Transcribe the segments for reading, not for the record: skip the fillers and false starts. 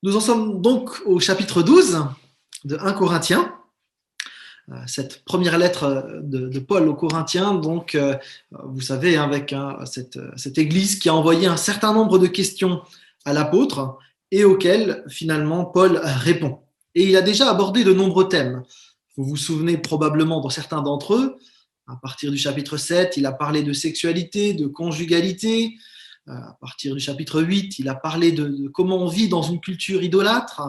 Nous en sommes donc au chapitre 12 de 1 Corinthiens, cette première lettre de Paul aux Corinthiens. Donc, vous savez, avec cette église qui a envoyé un certain nombre de questions à l'apôtre et auxquelles finalement Paul répond. Et il a déjà abordé de nombreux thèmes. Vous vous souvenez probablement de certains d'entre eux. À partir du chapitre 7, il a parlé de sexualité, de conjugalité. À partir du chapitre 8, il a parlé de comment on vit dans une culture idolâtre.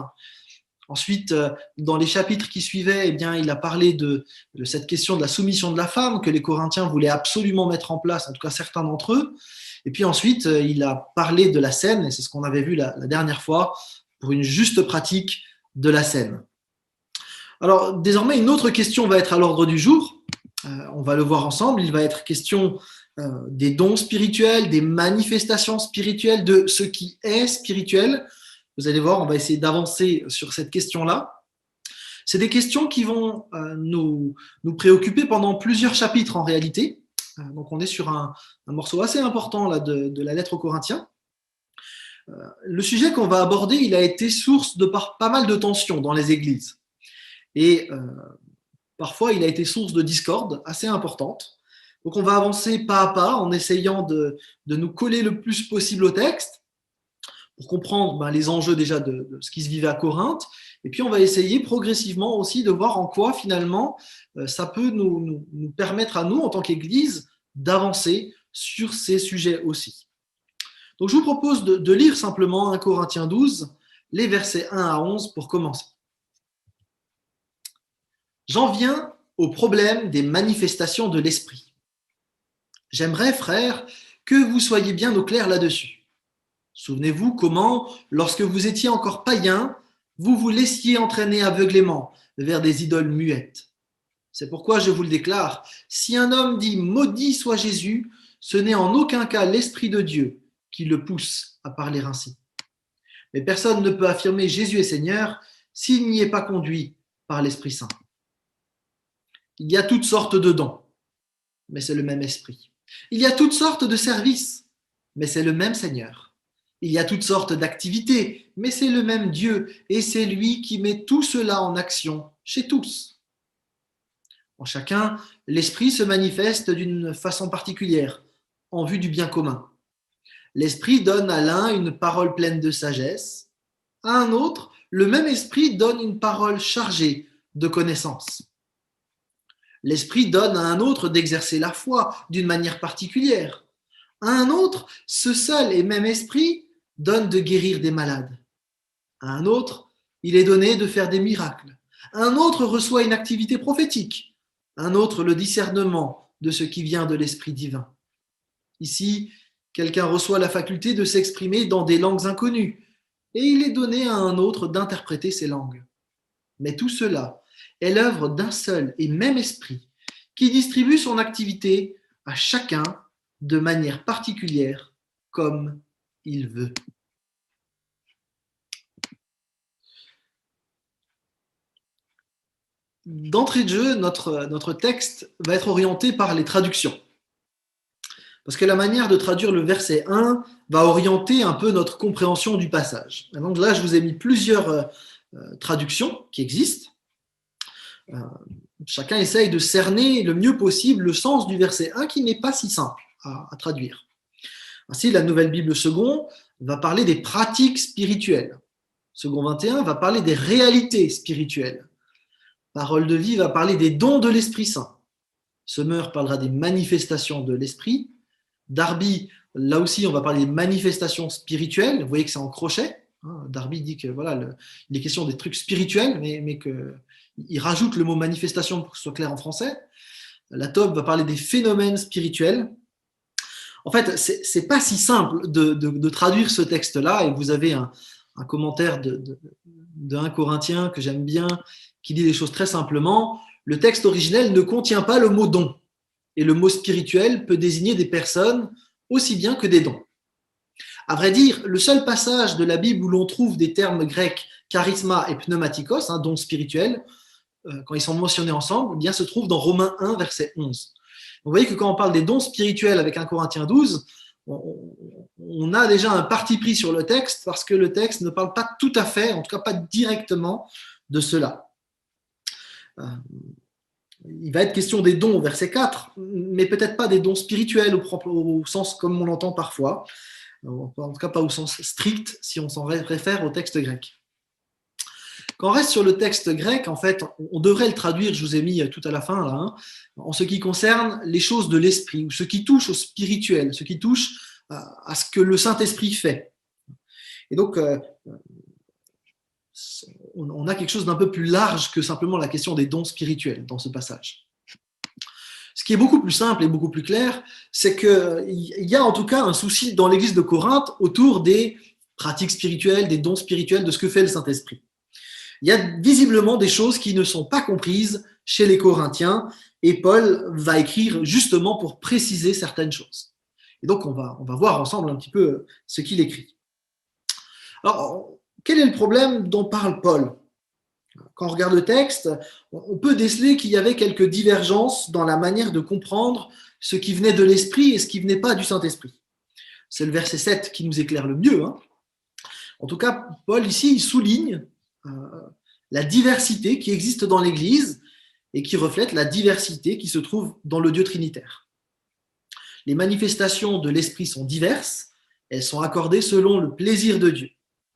Ensuite, dans les chapitres qui suivaient, eh bien, il a parlé de cette question de la soumission de la femme que les Corinthiens voulaient absolument mettre en place, en tout cas certains d'entre eux. Et puis ensuite, il a parlé de la scène, et c'est ce qu'on avait vu la dernière fois, pour une juste pratique de la scène. Alors, désormais, une autre question va être à l'ordre du jour. On va le voir ensemble. Il va être question des dons spirituels, des manifestations spirituelles, de ce qui est spirituel. Vous allez voir, on va essayer d'avancer sur cette question-là. C'est des questions qui vont nous préoccuper pendant plusieurs chapitres en réalité. Donc on est sur un morceau assez important là, de la lettre aux Corinthiens. Le sujet qu'on va aborder, il a été source de pas mal de tensions dans les églises. Et parfois, il a été source de discorde assez importante. Donc on va avancer pas à pas en essayant de nous coller le plus possible au texte pour comprendre les enjeux déjà de ce qui se vivait à Corinthe. Et puis, on va essayer progressivement aussi de voir en quoi, finalement, ça peut nous permettre à nous, en tant qu'Église, d'avancer sur ces sujets aussi. Donc, je vous propose de lire simplement 1 Corinthiens 12, les versets 1 à 11 pour commencer. J'en viens au problème des manifestations de l'esprit. J'aimerais, frères, que vous soyez bien au clair là-dessus. Souvenez-vous comment, lorsque vous étiez encore païen, vous vous laissiez entraîner aveuglément vers des idoles muettes. C'est pourquoi je vous le déclare, si un homme dit « Maudit soit Jésus », ce n'est en aucun cas l'Esprit de Dieu qui le pousse à parler ainsi. Mais personne ne peut affirmer « Jésus est Seigneur » s'il n'y est pas conduit par l'Esprit Saint. Il y a toutes sortes de dons, mais c'est le même Esprit. Il y a toutes sortes de services, mais c'est le même Seigneur. Il y a toutes sortes d'activités, mais c'est le même Dieu et c'est lui qui met tout cela en action chez tous. En chacun, l'esprit se manifeste d'une façon particulière, en vue du bien commun. L'esprit donne à l'un une parole pleine de sagesse, à un autre, le même esprit donne une parole chargée de connaissance. L'esprit donne à un autre d'exercer la foi d'une manière particulière. À un autre, ce seul et même esprit donne de guérir des malades. À un autre, il est donné de faire des miracles. Un autre reçoit une activité prophétique. Un autre, le discernement de ce qui vient de l'Esprit divin. Ici, quelqu'un reçoit la faculté de s'exprimer dans des langues inconnues et il est donné à un autre d'interpréter ces langues. Mais tout cela est l'œuvre d'un seul et même esprit qui distribue son activité à chacun de manière particulière comme il veut. D'entrée de jeu, notre texte va être orienté par les traductions. Parce que la manière de traduire le verset 1 va orienter un peu notre compréhension du passage. Et donc là, je vous ai mis plusieurs traductions qui existent. Chacun essaye de cerner le mieux possible le sens du verset 1 qui n'est pas si simple à traduire. Ainsi, la Nouvelle Bible Second va parler des pratiques spirituelles. Second 21 va parler des réalités spirituelles. Parole de vie va parler des dons de l'Esprit Saint. Semeur parlera des manifestations de l'Esprit. Darby, là aussi, on va parler des manifestations spirituelles. Vous voyez que c'est en crochet. Darby dit que voilà, il est question des trucs spirituels, mais qu'il rajoute le mot manifestation pour que ce soit clair en français. La Tob va parler des phénomènes spirituels. En fait, c'est pas si simple de traduire ce texte-là, et vous avez un commentaire de 1 Corinthiens que j'aime bien, qui dit les choses très simplement. Le texte originel ne contient pas le mot don, et le mot spirituel peut désigner des personnes aussi bien que des dons. À vrai dire, le seul passage de la Bible où l'on trouve des termes grecs charisma et pneumatikos, dons spirituels, quand ils sont mentionnés ensemble, eh bien, se trouve dans Romains 1, verset 11. Vous voyez que quand on parle des dons spirituels avec 1 Corinthiens 12, on a déjà un parti pris sur le texte parce que le texte ne parle pas tout à fait, en tout cas pas directement de cela. Il va être question des dons au verset 4, mais peut-être pas des dons spirituels au sens comme on l'entend parfois, en tout cas pas au sens strict si on s'en réfère au texte grec. Quand on reste sur le texte grec, en fait, on devrait le traduire, je vous ai mis tout à la fin, là, hein, en ce qui concerne les choses de l'esprit, ou ce qui touche au spirituel, ce qui touche à ce que le Saint-Esprit fait. Et donc, on a quelque chose d'un peu plus large que simplement la question des dons spirituels dans ce passage. Ce qui est beaucoup plus simple et beaucoup plus clair, c'est qu'il y a en tout cas un souci dans l'église de Corinthe autour des pratiques spirituelles, des dons spirituels, de ce que fait le Saint-Esprit. Il y a visiblement des choses qui ne sont pas comprises chez les Corinthiens et Paul va écrire justement pour préciser certaines choses. Et donc, on va voir ensemble un petit peu ce qu'il écrit. Alors, quel est le problème dont parle Paul ? Quand on regarde le texte, on peut déceler qu'il y avait quelques divergences dans la manière de comprendre ce qui venait de l'Esprit et ce qui venait pas du Saint-Esprit. C'est le verset 7 qui nous éclaire le mieux. Hein. En tout cas, Paul, ici, il souligne la diversité qui existe dans l'Église et qui reflète la diversité qui se trouve dans le Dieu trinitaire. Les manifestations de l'Esprit sont diverses, elles sont accordées selon le plaisir de Dieu.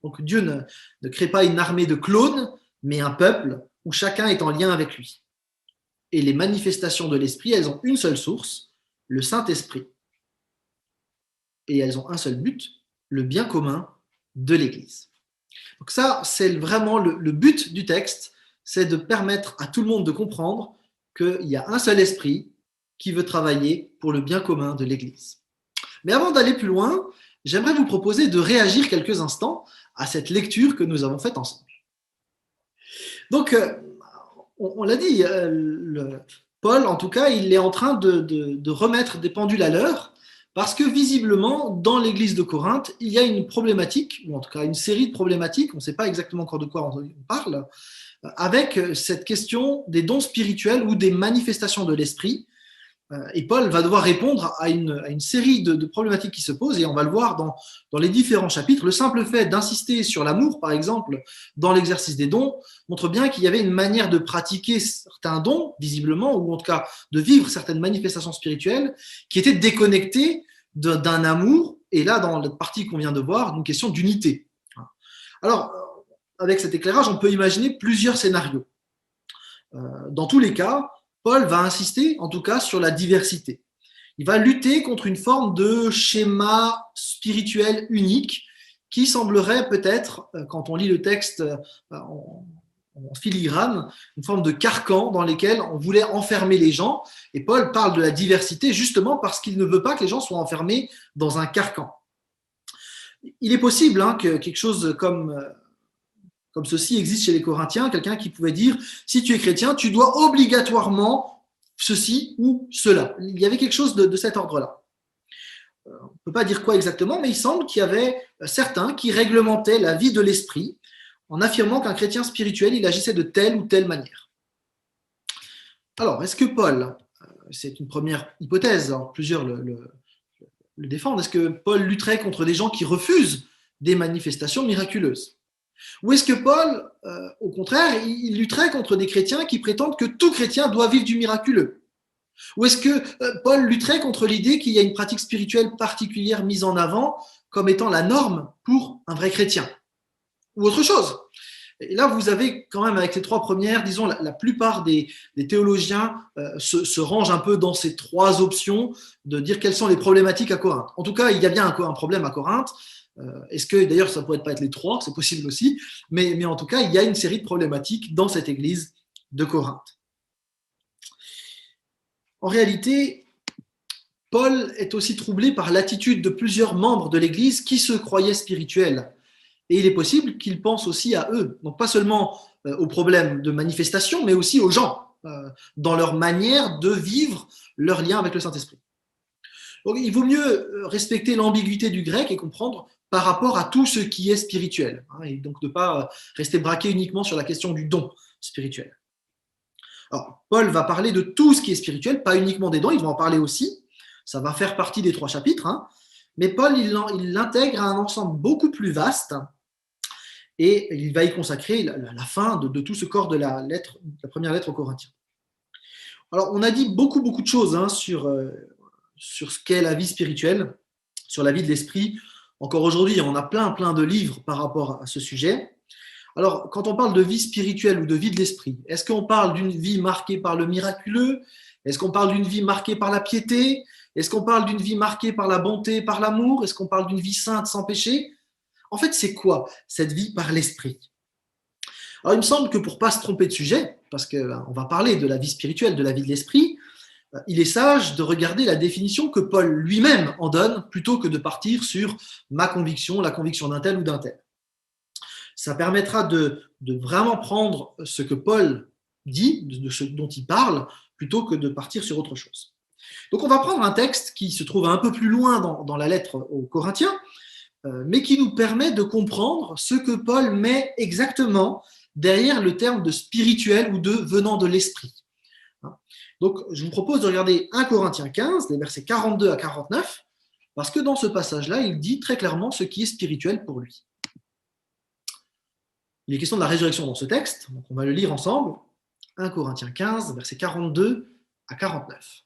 Donc Dieu ne crée pas une armée de clones, mais un peuple où chacun est en lien avec lui. Et les manifestations de l'Esprit, elles ont une seule source, le Saint-Esprit. Et elles ont un seul but, le bien commun de l'Église. Donc ça, c'est vraiment le but du texte, c'est de permettre à tout le monde de comprendre qu'il y a un seul esprit qui veut travailler pour le bien commun de l'Église. Mais avant d'aller plus loin, j'aimerais vous proposer de réagir quelques instants à cette lecture que nous avons faite ensemble. Donc, on l'a dit, Paul, en tout cas, il est en train de remettre des pendules à l'heure parce que visiblement, dans l'église de Corinthe, il y a une problématique, ou en tout cas une série de problématiques, on ne sait pas exactement encore de quoi on parle, avec cette question des dons spirituels ou des manifestations de l'esprit. Et Paul va devoir répondre à une série de problématiques qui se posent, et on va le voir dans les différents chapitres. Le simple fait d'insister sur l'amour, par exemple, dans l'exercice des dons, montre bien qu'il y avait une manière de pratiquer certains dons, visiblement, ou en tout cas de vivre certaines manifestations spirituelles, qui étaient déconnectées d'un amour, et là, dans la partie qu'on vient de voir, une question d'unité. Alors, avec cet éclairage, on peut imaginer plusieurs scénarios. Dans tous les cas, Paul va insister, en tout cas, sur la diversité. Il va lutter contre une forme de schéma spirituel unique qui semblerait peut-être, quand on lit le texte en filigrane, une forme de carcan dans lequel on voulait enfermer les gens. Et Paul parle de la diversité justement parce qu'il ne veut pas que les gens soient enfermés dans un carcan. Il est possible que quelque chose comme ceci existe chez les Corinthiens, quelqu'un qui pouvait dire, si tu es chrétien, tu dois obligatoirement ceci ou cela. Il y avait quelque chose de cet ordre-là. On ne peut pas dire quoi exactement, mais il semble qu'il y avait certains qui réglementaient la vie de l'esprit en affirmant qu'un chrétien spirituel, il agissait de telle ou telle manière. Alors, est-ce que Paul, c'est une première hypothèse, alors plusieurs le défendent, est-ce que Paul lutterait contre des gens qui refusent des manifestations miraculeuses ? Ou est-ce que Paul, au contraire, il lutterait contre des chrétiens qui prétendent que tout chrétien doit vivre du miraculeux ? Ou est-ce que Paul lutterait contre l'idée qu'il y a une pratique spirituelle particulière mise en avant comme étant la norme pour un vrai chrétien ? Ou autre chose ? Et là, vous avez quand même, avec les trois premières, disons, la plupart des théologiens se rangent un peu dans ces trois options de dire quelles sont les problématiques à Corinthe. En tout cas, il y a bien un problème à Corinthe. Est-ce que, d'ailleurs, ça ne pourrait pas être les trois, c'est possible aussi, mais en tout cas, il y a une série de problématiques dans cette église de Corinthe. En réalité, Paul est aussi troublé par l'attitude de plusieurs membres de l'église qui se croyaient spirituels. Et il est possible qu'il pense aussi à eux, donc pas seulement aux problèmes de manifestation, mais aussi aux gens, dans leur manière de vivre leur lien avec le Saint-Esprit. Donc, il vaut mieux respecter l'ambiguïté du grec et comprendre par rapport à tout ce qui est spirituel, et donc ne pas rester braqué uniquement sur la question du don spirituel. Alors, Paul va parler de tout ce qui est spirituel, pas uniquement des dons, il va en parler aussi, ça va faire partie des trois chapitres, Mais Paul, il l'intègre à un ensemble beaucoup plus vaste et il va y consacrer la fin de tout ce corps de la première lettre aux Corinthiens. Alors, on a dit beaucoup de choses sur ce qu'est la vie spirituelle, sur la vie de l'esprit. Encore aujourd'hui, on a plein de livres par rapport à ce sujet. Alors, quand on parle de vie spirituelle ou de vie de l'esprit, est-ce qu'on parle d'une vie marquée par le miraculeux? Est-ce qu'on parle d'une vie marquée par la piété? Est-ce qu'on parle d'une vie marquée par la bonté, par l'amour? Est-ce qu'on parle d'une vie sainte sans péché? En fait, c'est quoi cette vie par l'esprit? Alors, il me semble que pour ne pas se tromper de sujet, parce qu'on va parler de la vie spirituelle, de la vie de l'esprit, il est sage de regarder la définition que Paul lui-même en donne plutôt que de partir sur ma conviction, la conviction d'un tel ou d'un tel. Ça permettra de vraiment prendre ce que Paul dit, de ce dont il parle, plutôt que de partir sur autre chose. Donc on va prendre un texte qui se trouve un peu plus loin dans la lettre aux Corinthiens, mais qui nous permet de comprendre ce que Paul met exactement derrière le terme de spirituel ou de venant de l'esprit. Donc je vous propose de regarder 1 Corinthiens 15, les versets 42 à 49, parce que dans ce passage-là, il dit très clairement ce qui est spirituel pour lui. Il est question de la résurrection dans ce texte, donc on va le lire ensemble. 1 Corinthiens 15, versets 42 à 49.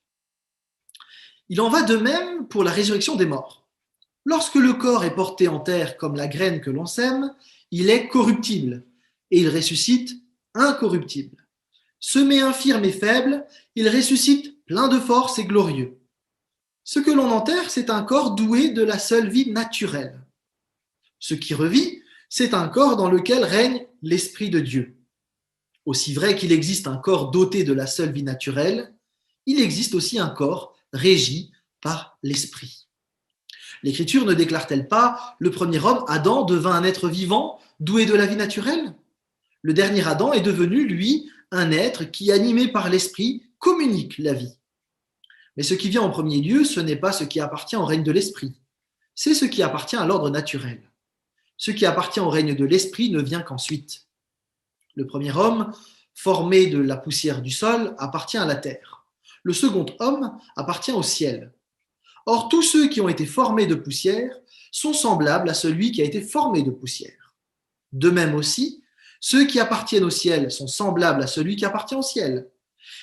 Il en va de même pour la résurrection des morts. Lorsque le corps est porté en terre comme la graine que l'on sème, il est corruptible, et il ressuscite incorruptible. Semé infirme et faible, il ressuscite plein de force et glorieux. Ce que l'on enterre, c'est un corps doué de la seule vie naturelle. Ce qui revit, c'est un corps dans lequel règne l'Esprit de Dieu. Aussi vrai qu'il existe un corps doté de la seule vie naturelle, il existe aussi un corps régi par l'Esprit. L'Écriture ne déclare-t-elle pas le premier homme, Adam, devint un être vivant, doué de la vie naturelle? Le dernier Adam est devenu, lui, un être qui, animé par l'Esprit, communique la vie. Mais ce qui vient en premier lieu, ce n'est pas ce qui appartient au règne de l'Esprit, c'est ce qui appartient à l'ordre naturel. Ce qui appartient au règne de l'Esprit ne vient qu'ensuite. Le premier homme, formé de la poussière du sol, appartient à la terre. Le second homme appartient au ciel. Or, tous ceux qui ont été formés de poussière sont semblables à celui qui a été formé de poussière. De même aussi, ceux qui appartiennent au ciel sont semblables à celui qui appartient au ciel.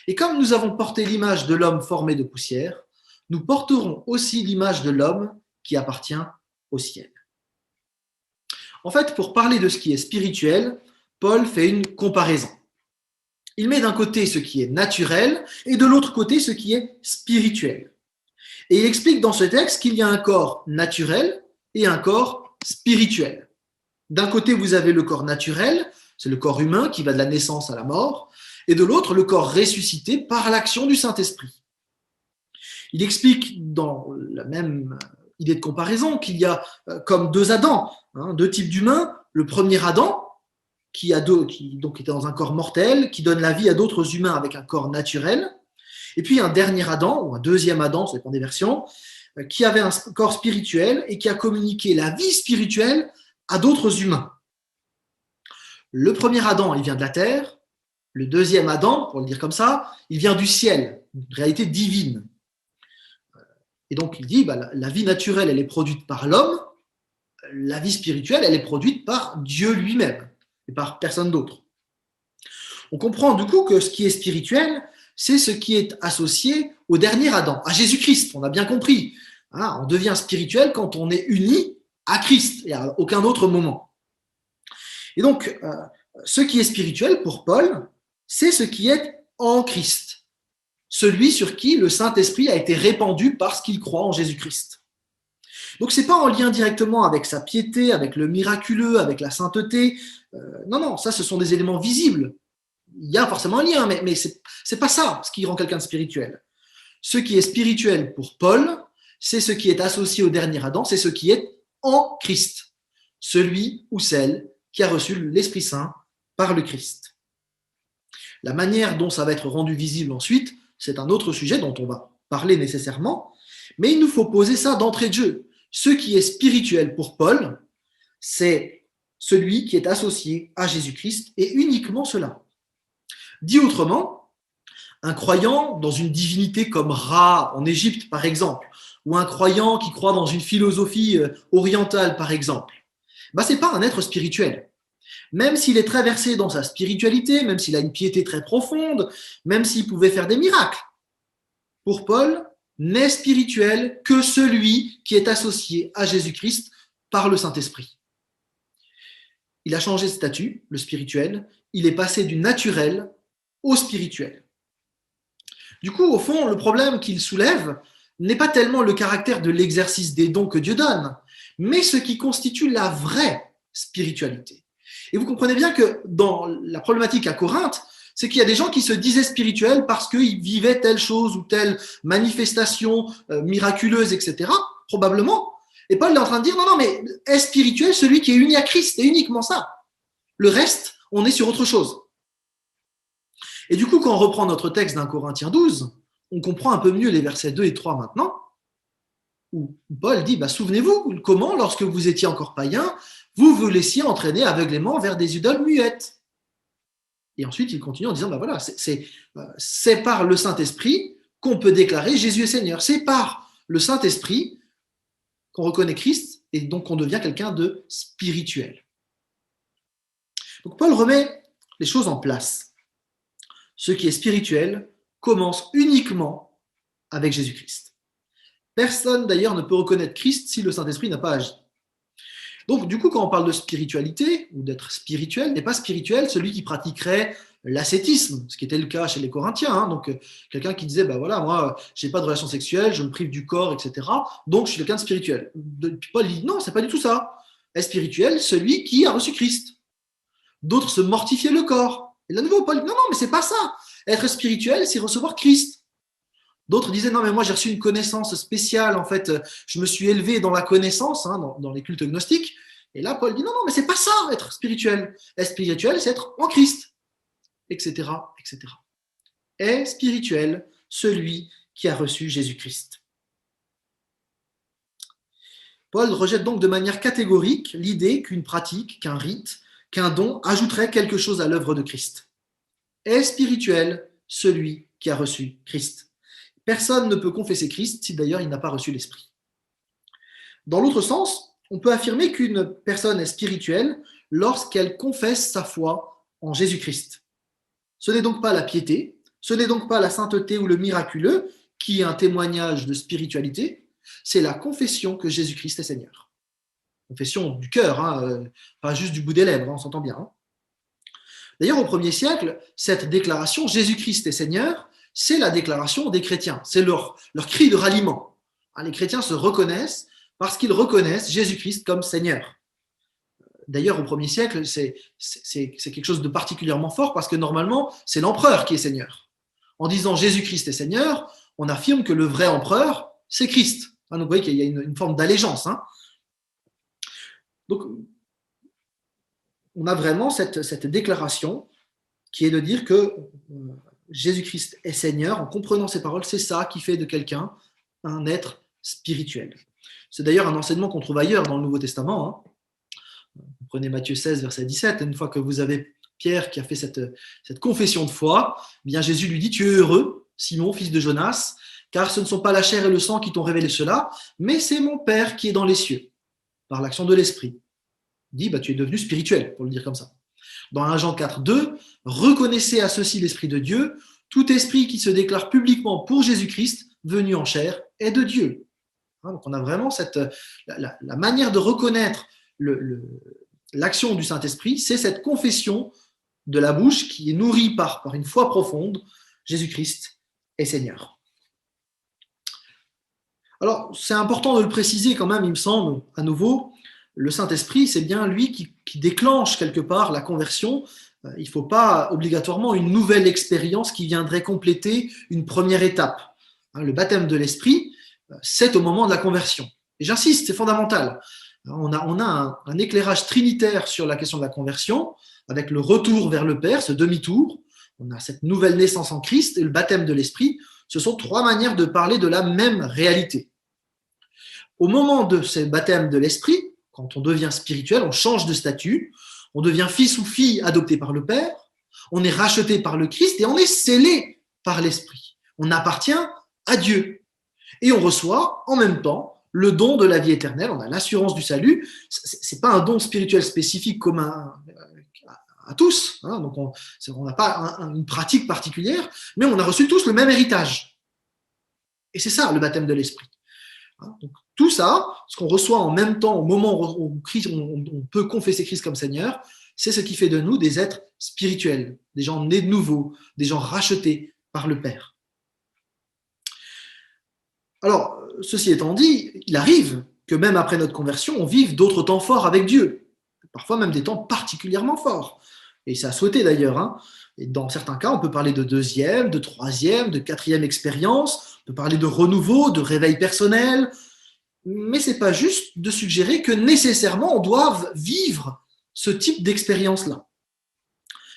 Et comme nous avons porté l'image de l'homme formé de poussière, nous porterons aussi l'image de l'homme qui appartient au ciel. En fait, pour parler de ce qui est spirituel, Paul fait une comparaison. Il met d'un côté ce qui est naturel et de l'autre côté ce qui est spirituel. Et il explique dans ce texte qu'il y a un corps naturel et un corps spirituel. D'un côté, vous avez le corps naturel, c'est le corps humain qui va de la naissance à la mort, et de l'autre, le corps ressuscité par l'action du Saint-Esprit. Il explique dans la même idée de comparaison qu'il y a comme deux Adams, deux types d'humains. Le premier Adam, qui donc était dans un corps mortel, qui donne la vie à d'autres humains avec un corps naturel. Et puis un dernier Adam, ou un deuxième Adam, ça dépend des versions, qui avait un corps spirituel et qui a communiqué la vie spirituelle à d'autres humains. Le premier Adam, il vient de la terre. Le deuxième Adam, pour le dire comme ça, il vient du ciel, une réalité divine. Et donc il dit, la vie naturelle, elle est produite par l'homme, la vie spirituelle, elle est produite par Dieu lui-même et par personne d'autre. On comprend du coup que ce qui est spirituel, c'est ce qui est associé au dernier Adam, à Jésus-Christ, on a bien compris. On devient spirituel quand on est uni à Christ et à aucun autre moment. Et donc, ce qui est spirituel pour Paul, c'est ce qui est en Christ, celui sur qui le Saint-Esprit a été répandu parce qu'il croit en Jésus-Christ. Donc, ce n'est pas en lien directement avec sa piété, avec le miraculeux, avec la sainteté. Non, ça, ce sont des éléments visibles. Il y a forcément un lien, mais ce n'est pas ça ce qui rend quelqu'un de spirituel. Ce qui est spirituel pour Paul, c'est ce qui est associé au dernier Adam, c'est ce qui est en Christ, celui ou celle qui a reçu l'Esprit Saint par le Christ. La manière dont ça va être rendu visible ensuite, c'est un autre sujet dont on va parler nécessairement, mais il nous faut poser ça d'entrée de jeu. Ce qui est spirituel pour Paul, c'est celui qui est associé à Jésus-Christ et uniquement cela. Dit autrement, un croyant dans une divinité comme Ra en Égypte, par exemple, ou un croyant qui croit dans une philosophie orientale, par exemple, ce n'est pas un être spirituel. Même s'il est très versé dans sa spiritualité, même s'il a une piété très profonde, même s'il pouvait faire des miracles, pour Paul, n'est spirituel que celui qui est associé à Jésus-Christ par le Saint-Esprit. Il a changé de statut, le spirituel, il est passé du naturel au spirituel. Du coup, au fond, le problème qu'il soulève n'est pas tellement le caractère de l'exercice des dons que Dieu donne, mais ce qui constitue la vraie spiritualité. Et vous comprenez bien que dans la problématique à Corinthe, c'est qu'il y a des gens qui se disaient spirituels parce qu'ils vivaient telle chose ou telle manifestation miraculeuse, etc., probablement. Et Paul est en train de dire, non, mais est spirituel celui qui est uni à Christ, et uniquement ça. Le reste, on est sur autre chose. Et du coup, quand on reprend notre texte d'un Corinthiens 12, on comprend un peu mieux les versets 2 et 3 maintenant, où Paul dit, souvenez-vous, comment, lorsque vous étiez encore païens, vous vous laissiez entraîner aveuglément vers des idoles muettes. Et ensuite, il continue en disant, voilà, c'est par le Saint-Esprit qu'on peut déclarer Jésus est Seigneur. C'est par le Saint-Esprit qu'on reconnaît Christ et donc qu'on devient quelqu'un de spirituel. Donc Paul remet les choses en place. Ce qui est spirituel commence uniquement avec Jésus-Christ. Personne d'ailleurs ne peut reconnaître Christ si le Saint-Esprit n'a pas agi. Donc, du coup, quand on parle de spiritualité ou d'être spirituel, n'est pas spirituel celui qui pratiquerait l'ascétisme, ce qui était le cas chez les Corinthiens. Donc, quelqu'un qui disait, moi, j'ai pas de relation sexuelle, je me prive du corps, etc. Donc, je suis quelqu'un de spirituel. Puis Paul dit, non, c'est pas du tout ça. Est spirituel celui qui a reçu Christ. D'autres se mortifiaient le corps. Et là, de nouveau, Paul dit, non, mais c'est pas ça. Être spirituel, c'est recevoir Christ. D'autres disaient, non, mais moi, j'ai reçu une connaissance spéciale. En fait, je me suis élevé dans la connaissance, dans les cultes gnostiques. Et là, Paul dit, non, mais c'est pas ça, être spirituel. Être spirituel, c'est être en Christ, etc., etc. Est spirituel celui qui a reçu Jésus-Christ. Paul rejette donc de manière catégorique l'idée qu'une pratique, qu'un rite, qu'un don ajouterait quelque chose à l'œuvre de Christ. Est spirituel celui qui a reçu Christ. Personne ne peut confesser Christ si d'ailleurs il n'a pas reçu l'Esprit. Dans l'autre sens, on peut affirmer qu'une personne est spirituelle lorsqu'elle confesse sa foi en Jésus-Christ. Ce n'est donc pas la piété, ce n'est donc pas la sainteté ou le miraculeux qui est un témoignage de spiritualité, c'est la confession que Jésus-Christ est Seigneur. Confession du cœur, pas juste du bout des lèvres, on s'entend bien. D'ailleurs, au 1er siècle, cette déclaration « Jésus-Christ est Seigneur », c'est la déclaration des chrétiens, c'est leur cri de ralliement. Les chrétiens se reconnaissent parce qu'ils reconnaissent Jésus-Christ comme Seigneur. D'ailleurs, au 1er siècle, c'est quelque chose de particulièrement fort parce que normalement, c'est l'empereur qui est Seigneur. En disant Jésus-Christ est Seigneur, on affirme que le vrai empereur, c'est Christ. Donc vous voyez qu'il y a une forme d'allégeance. Donc, on a vraiment cette déclaration qui est de dire que Jésus-Christ est Seigneur. En comprenant ces paroles, c'est ça qui fait de quelqu'un un être spirituel. C'est d'ailleurs un enseignement qu'on trouve ailleurs dans le Nouveau Testament. Vous prenez Matthieu 16, verset 17. Une fois que vous avez Pierre qui a fait cette confession de foi, bien Jésus lui dit « Tu es heureux, Simon, fils de Jonas, car ce ne sont pas la chair et le sang qui t'ont révélé cela, mais c'est mon Père qui est dans les cieux, par l'action de l'Esprit. » Il dit « Tu es devenu spirituel, pour le dire comme ça. » Dans 1 Jean 4, 2, « Reconnaissez à ceci l'Esprit de Dieu, tout esprit qui se déclare publiquement pour Jésus-Christ, venu en chair, est de Dieu. » Donc on a vraiment la manière de reconnaître l'action du Saint-Esprit, c'est cette confession de la bouche qui est nourrie par une foi profonde, Jésus-Christ est Seigneur. Alors, c'est important de le préciser quand même, il me semble, à nouveau, le Saint-Esprit, c'est bien lui qui déclenche quelque part la conversion. Il ne faut pas obligatoirement une nouvelle expérience qui viendrait compléter une première étape. Le baptême de l'Esprit, c'est au moment de la conversion. Et j'insiste, c'est fondamental. On a un éclairage trinitaire sur la question de la conversion, avec le retour vers le Père, ce demi-tour. On a cette nouvelle naissance en Christ et le baptême de l'Esprit. Ce sont trois manières de parler de la même réalité. Au moment de ce baptême de l'Esprit, quand on devient spirituel, on change de statut, on devient fils ou fille adopté par le Père, on est racheté par le Christ et on est scellé par l'Esprit. On appartient à Dieu. Et on reçoit en même temps le don de la vie éternelle, on a l'assurance du salut. Ce n'est pas un don spirituel spécifique commun à tous, hein, donc on n'a pas une pratique particulière, mais on a reçu tous le même héritage. Et c'est ça le baptême de l'esprit. Donc, tout ça, ce qu'on reçoit en même temps, au moment où on peut confesser Christ comme Seigneur, c'est ce qui fait de nous des êtres spirituels, des gens nés de nouveau, des gens rachetés par le Père. Alors, ceci étant dit, il arrive que même après notre conversion, on vive d'autres temps forts avec Dieu, parfois même des temps particulièrement forts. Et c'est à souhaiter d'ailleurs, hein. Et dans certains cas, on peut parler de deuxième, de troisième, de quatrième expérience, on peut parler de renouveau, de réveil personnel, mais ce n'est pas juste de suggérer que nécessairement on doit vivre ce type d'expérience-là.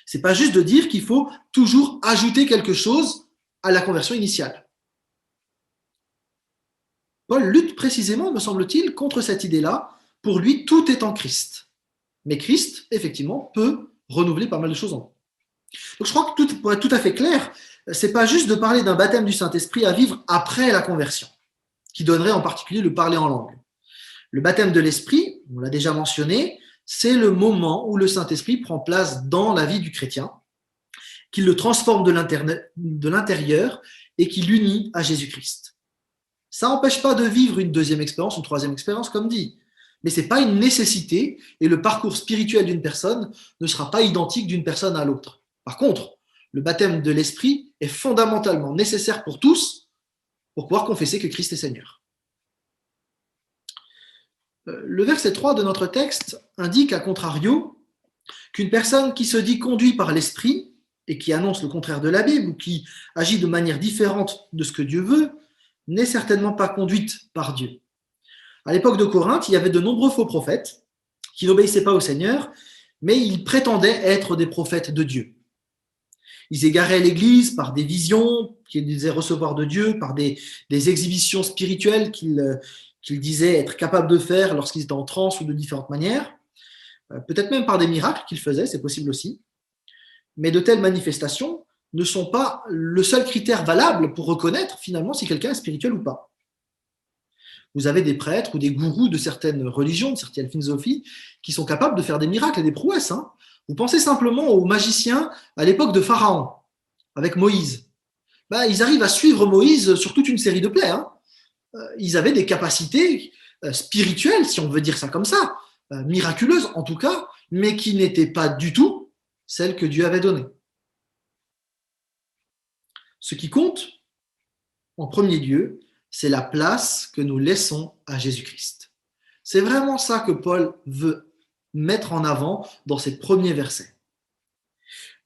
Ce n'est pas juste de dire qu'il faut toujours ajouter quelque chose à la conversion initiale. Paul lutte précisément, me semble-t-il, contre cette idée-là. Pour lui, tout est en Christ. Mais Christ, effectivement, peut renouveler pas mal de choses en nous. Donc je crois que pour être tout à fait clair, ce n'est pas juste de parler d'un baptême du Saint-Esprit à vivre après la conversion, qui donnerait en particulier le parler en langue. Le baptême de l'Esprit, on l'a déjà mentionné, c'est le moment où le Saint-Esprit prend place dans la vie du chrétien, qu'il le transforme de l'intérieur et qui l'unit à Jésus-Christ. Ça n'empêche pas de vivre une deuxième expérience, une troisième expérience, comme dit. Mais ce n'est pas une nécessité et le parcours spirituel d'une personne ne sera pas identique d'une personne à l'autre. Par contre, le baptême de l'Esprit est fondamentalement nécessaire pour tous pour pouvoir confesser que Christ est Seigneur. Le verset 3 de notre texte indique, à contrario, qu'une personne qui se dit conduite par l'Esprit et qui annonce le contraire de la Bible ou qui agit de manière différente de ce que Dieu veut, n'est certainement pas conduite par Dieu. À l'époque de Corinthe, il y avait de nombreux faux prophètes qui n'obéissaient pas au Seigneur, mais ils prétendaient être des prophètes de Dieu. Ils égaraient l'Église par des visions qu'ils disaient recevoir de Dieu, par des exhibitions spirituelles qu'ils disaient être capables de faire lorsqu'ils étaient en transe ou de différentes manières, peut-être même par des miracles qu'ils faisaient, c'est possible aussi. Mais de telles manifestations ne sont pas le seul critère valable pour reconnaître finalement si quelqu'un est spirituel ou pas. Vous avez des prêtres ou des gourous de certaines religions, de certaines philosophies, qui sont capables de faire des miracles et des prouesses. Hein. Vous pensez simplement aux magiciens à l'époque de Pharaon, avec Moïse. Ils arrivent à suivre Moïse sur toute une série de plaies. Hein. Ils avaient des capacités spirituelles, si on veut dire ça comme ça, miraculeuses en tout cas, mais qui n'étaient pas du tout celles que Dieu avait données. Ce qui compte, en premier lieu, c'est la place que nous laissons à Jésus-Christ. C'est vraiment ça que Paul veut mettre en avant dans ces premiers versets.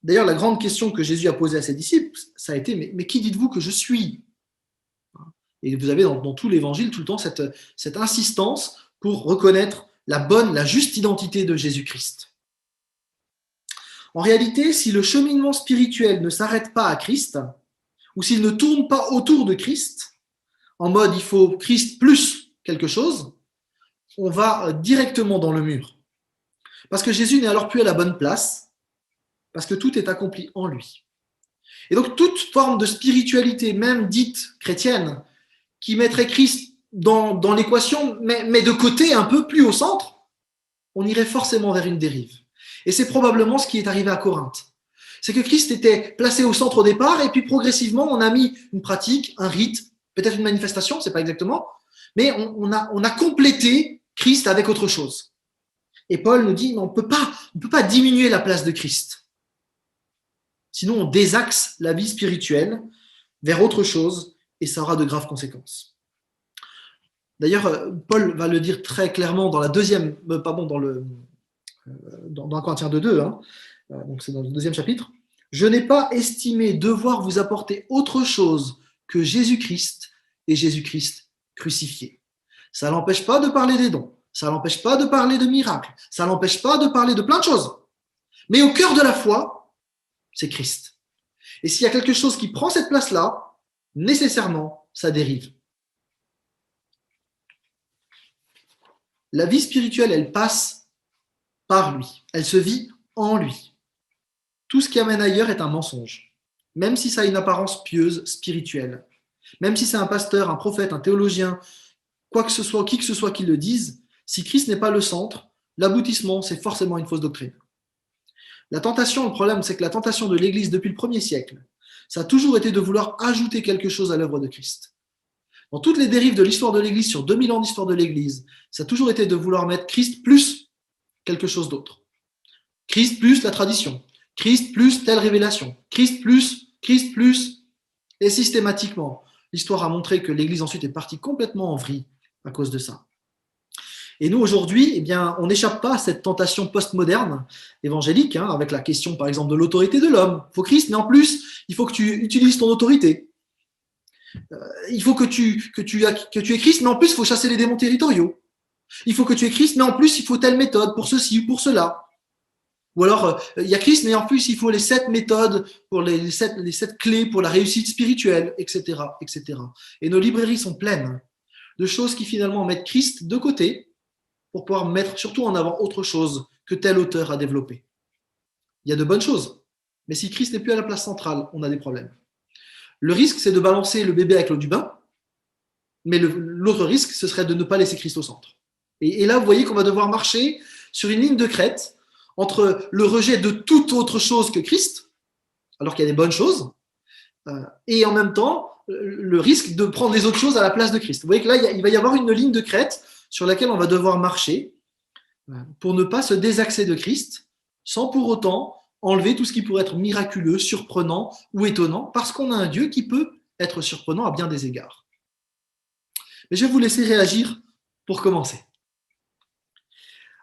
D'ailleurs, la grande question que Jésus a posée à ses disciples, ça a été, mais qui dites-vous que je suis ? Et vous avez dans tout l'évangile tout le temps cette insistance pour reconnaître la juste identité de Jésus-Christ. En réalité, si le cheminement spirituel ne s'arrête pas à Christ, ou s'il ne tourne pas autour de Christ, en mode il faut Christ plus quelque chose, on va directement dans le mur. Parce que Jésus n'est alors plus à la bonne place, parce que tout est accompli en lui. Et donc toute forme de spiritualité, même dite chrétienne, qui mettrait Christ dans l'équation, mais de côté, un peu plus au centre, on irait forcément vers une dérive. Et c'est probablement ce qui est arrivé à Corinthe. C'est que Christ était placé au centre au départ, et puis progressivement, on a mis une pratique, un rite, peut-être une manifestation, c'est pas exactement, mais on a complété Christ avec autre chose. Et Paul nous dit, on ne peut pas diminuer la place de Christ. Sinon, on désaxe la vie spirituelle vers autre chose, et ça aura de graves conséquences. D'ailleurs, Paul va le dire très clairement dans la deuxième, dans 1 Corinthiens 2, hein, donc c'est dans le 2e chapitre. Je n'ai pas estimé devoir vous apporter autre chose que Jésus-Christ et Jésus-Christ crucifié. Ça n'empêche pas de parler des dons, ça n'empêche pas de parler de miracles, ça n'empêche pas de parler de plein de choses. Mais au cœur de la foi, c'est Christ. Et s'il y a quelque chose qui prend cette place-là, nécessairement, ça dérive. La vie spirituelle, elle passe par lui. Elle se vit en lui. Tout ce qui amène ailleurs est un mensonge, même si ça a une apparence pieuse, spirituelle. Même si c'est un pasteur, un prophète, un théologien, quoi que ce soit, qui que ce soit qui le dise, si Christ n'est pas le centre, l'aboutissement, c'est forcément une fausse doctrine. La tentation, le problème, c'est que la tentation de l'Église depuis le premier siècle, ça a toujours été de vouloir ajouter quelque chose à l'œuvre de Christ. Dans toutes les dérives de l'histoire de l'Église, sur 2000 ans d'histoire de l'Église, ça a toujours été de vouloir mettre Christ plus quelque chose d'autre. Christ plus la tradition, Christ plus telle révélation, Christ plus, et systématiquement, l'histoire a montré que l'Église ensuite est partie complètement en vrille à cause de ça. Et nous, aujourd'hui, eh bien, on n'échappe pas à cette tentation postmoderne évangélique, avec la question, par exemple, de l'autorité de l'homme. Il faut Christ, mais en plus, il faut que tu utilises ton autorité. Il faut que tu aies Christ, mais en plus, il faut chasser les démons territoriaux. Il faut que tu aies Christ, mais en plus, il faut telle méthode pour ceci ou pour cela. Ou alors, il y a Christ, mais en plus, il faut les 7 méthodes, pour les 7 clés pour la réussite spirituelle, etc., etc. Et nos librairies sont pleines de choses qui finalement mettent Christ de côté pour pouvoir mettre surtout en avant autre chose que tel auteur a développé. Il y a de bonnes choses, mais si Christ n'est plus à la place centrale, on a des problèmes. Le risque, c'est de balancer le bébé avec l'eau du bain, mais l'autre risque, ce serait de ne pas laisser Christ au centre. Et là, vous voyez qu'on va devoir marcher sur une ligne de crête entre le rejet de toute autre chose que Christ, alors qu'il y a des bonnes choses, et en même temps, le risque de prendre les autres choses à la place de Christ. Vous voyez que là, il va y avoir une ligne de crête sur laquelle on va devoir marcher pour ne pas se désaxer de Christ, sans pour autant enlever tout ce qui pourrait être miraculeux, surprenant ou étonnant, parce qu'on a un Dieu qui peut être surprenant à bien des égards. Mais je vais vous laisser réagir pour commencer.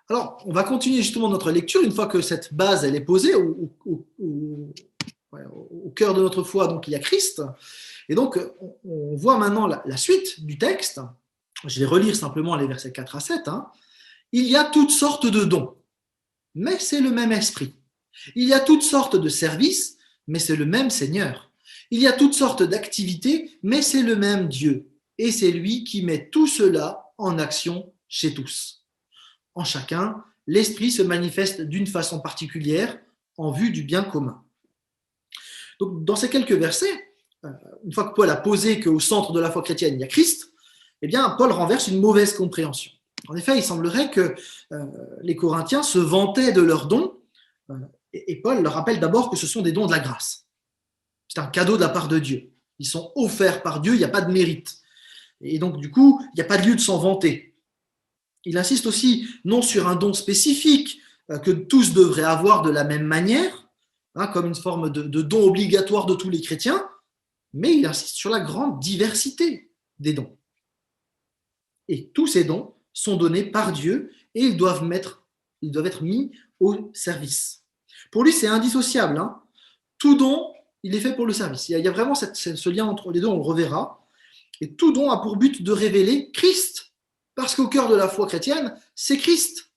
Alors, on va continuer justement notre lecture une fois que cette base elle est posée au cœur de notre foi. Donc, il y a Christ. Et donc, on voit maintenant la suite du texte. Je vais relire simplement les versets 4 à 7. Il y a toutes sortes de dons, mais c'est le même esprit. Il y a toutes sortes de services, mais c'est le même Seigneur. Il y a toutes sortes d'activités, mais c'est le même Dieu. Et c'est lui qui met tout cela en action chez tous. En chacun, l'esprit se manifeste d'une façon particulière en vue du bien commun. Donc, dans ces quelques versets, une fois que Paul a posé qu'au centre de la foi chrétienne, il y a Christ, eh bien, Paul renverse une mauvaise compréhension. En effet, il semblerait que les Corinthiens se vantaient de leurs dons, et Paul leur rappelle d'abord que ce sont des dons de la grâce. C'est un cadeau de la part de Dieu. Ils sont offerts par Dieu, il n'y a pas de mérite. Et donc, du coup, il n'y a pas de lieu de s'en vanter. Il insiste aussi non sur un don spécifique que tous devraient avoir de la même manière, comme une forme de don obligatoire de tous les chrétiens, mais il insiste sur la grande diversité des dons. Et tous ces dons sont donnés par Dieu et ils doivent être mis au service. Pour lui, c'est indissociable. Tout don, il est fait pour le service. Il y a vraiment ce lien entre les deux, on le reverra. Et tout don a pour but de révéler Christ. Parce qu'au cœur de la foi chrétienne, c'est Christ.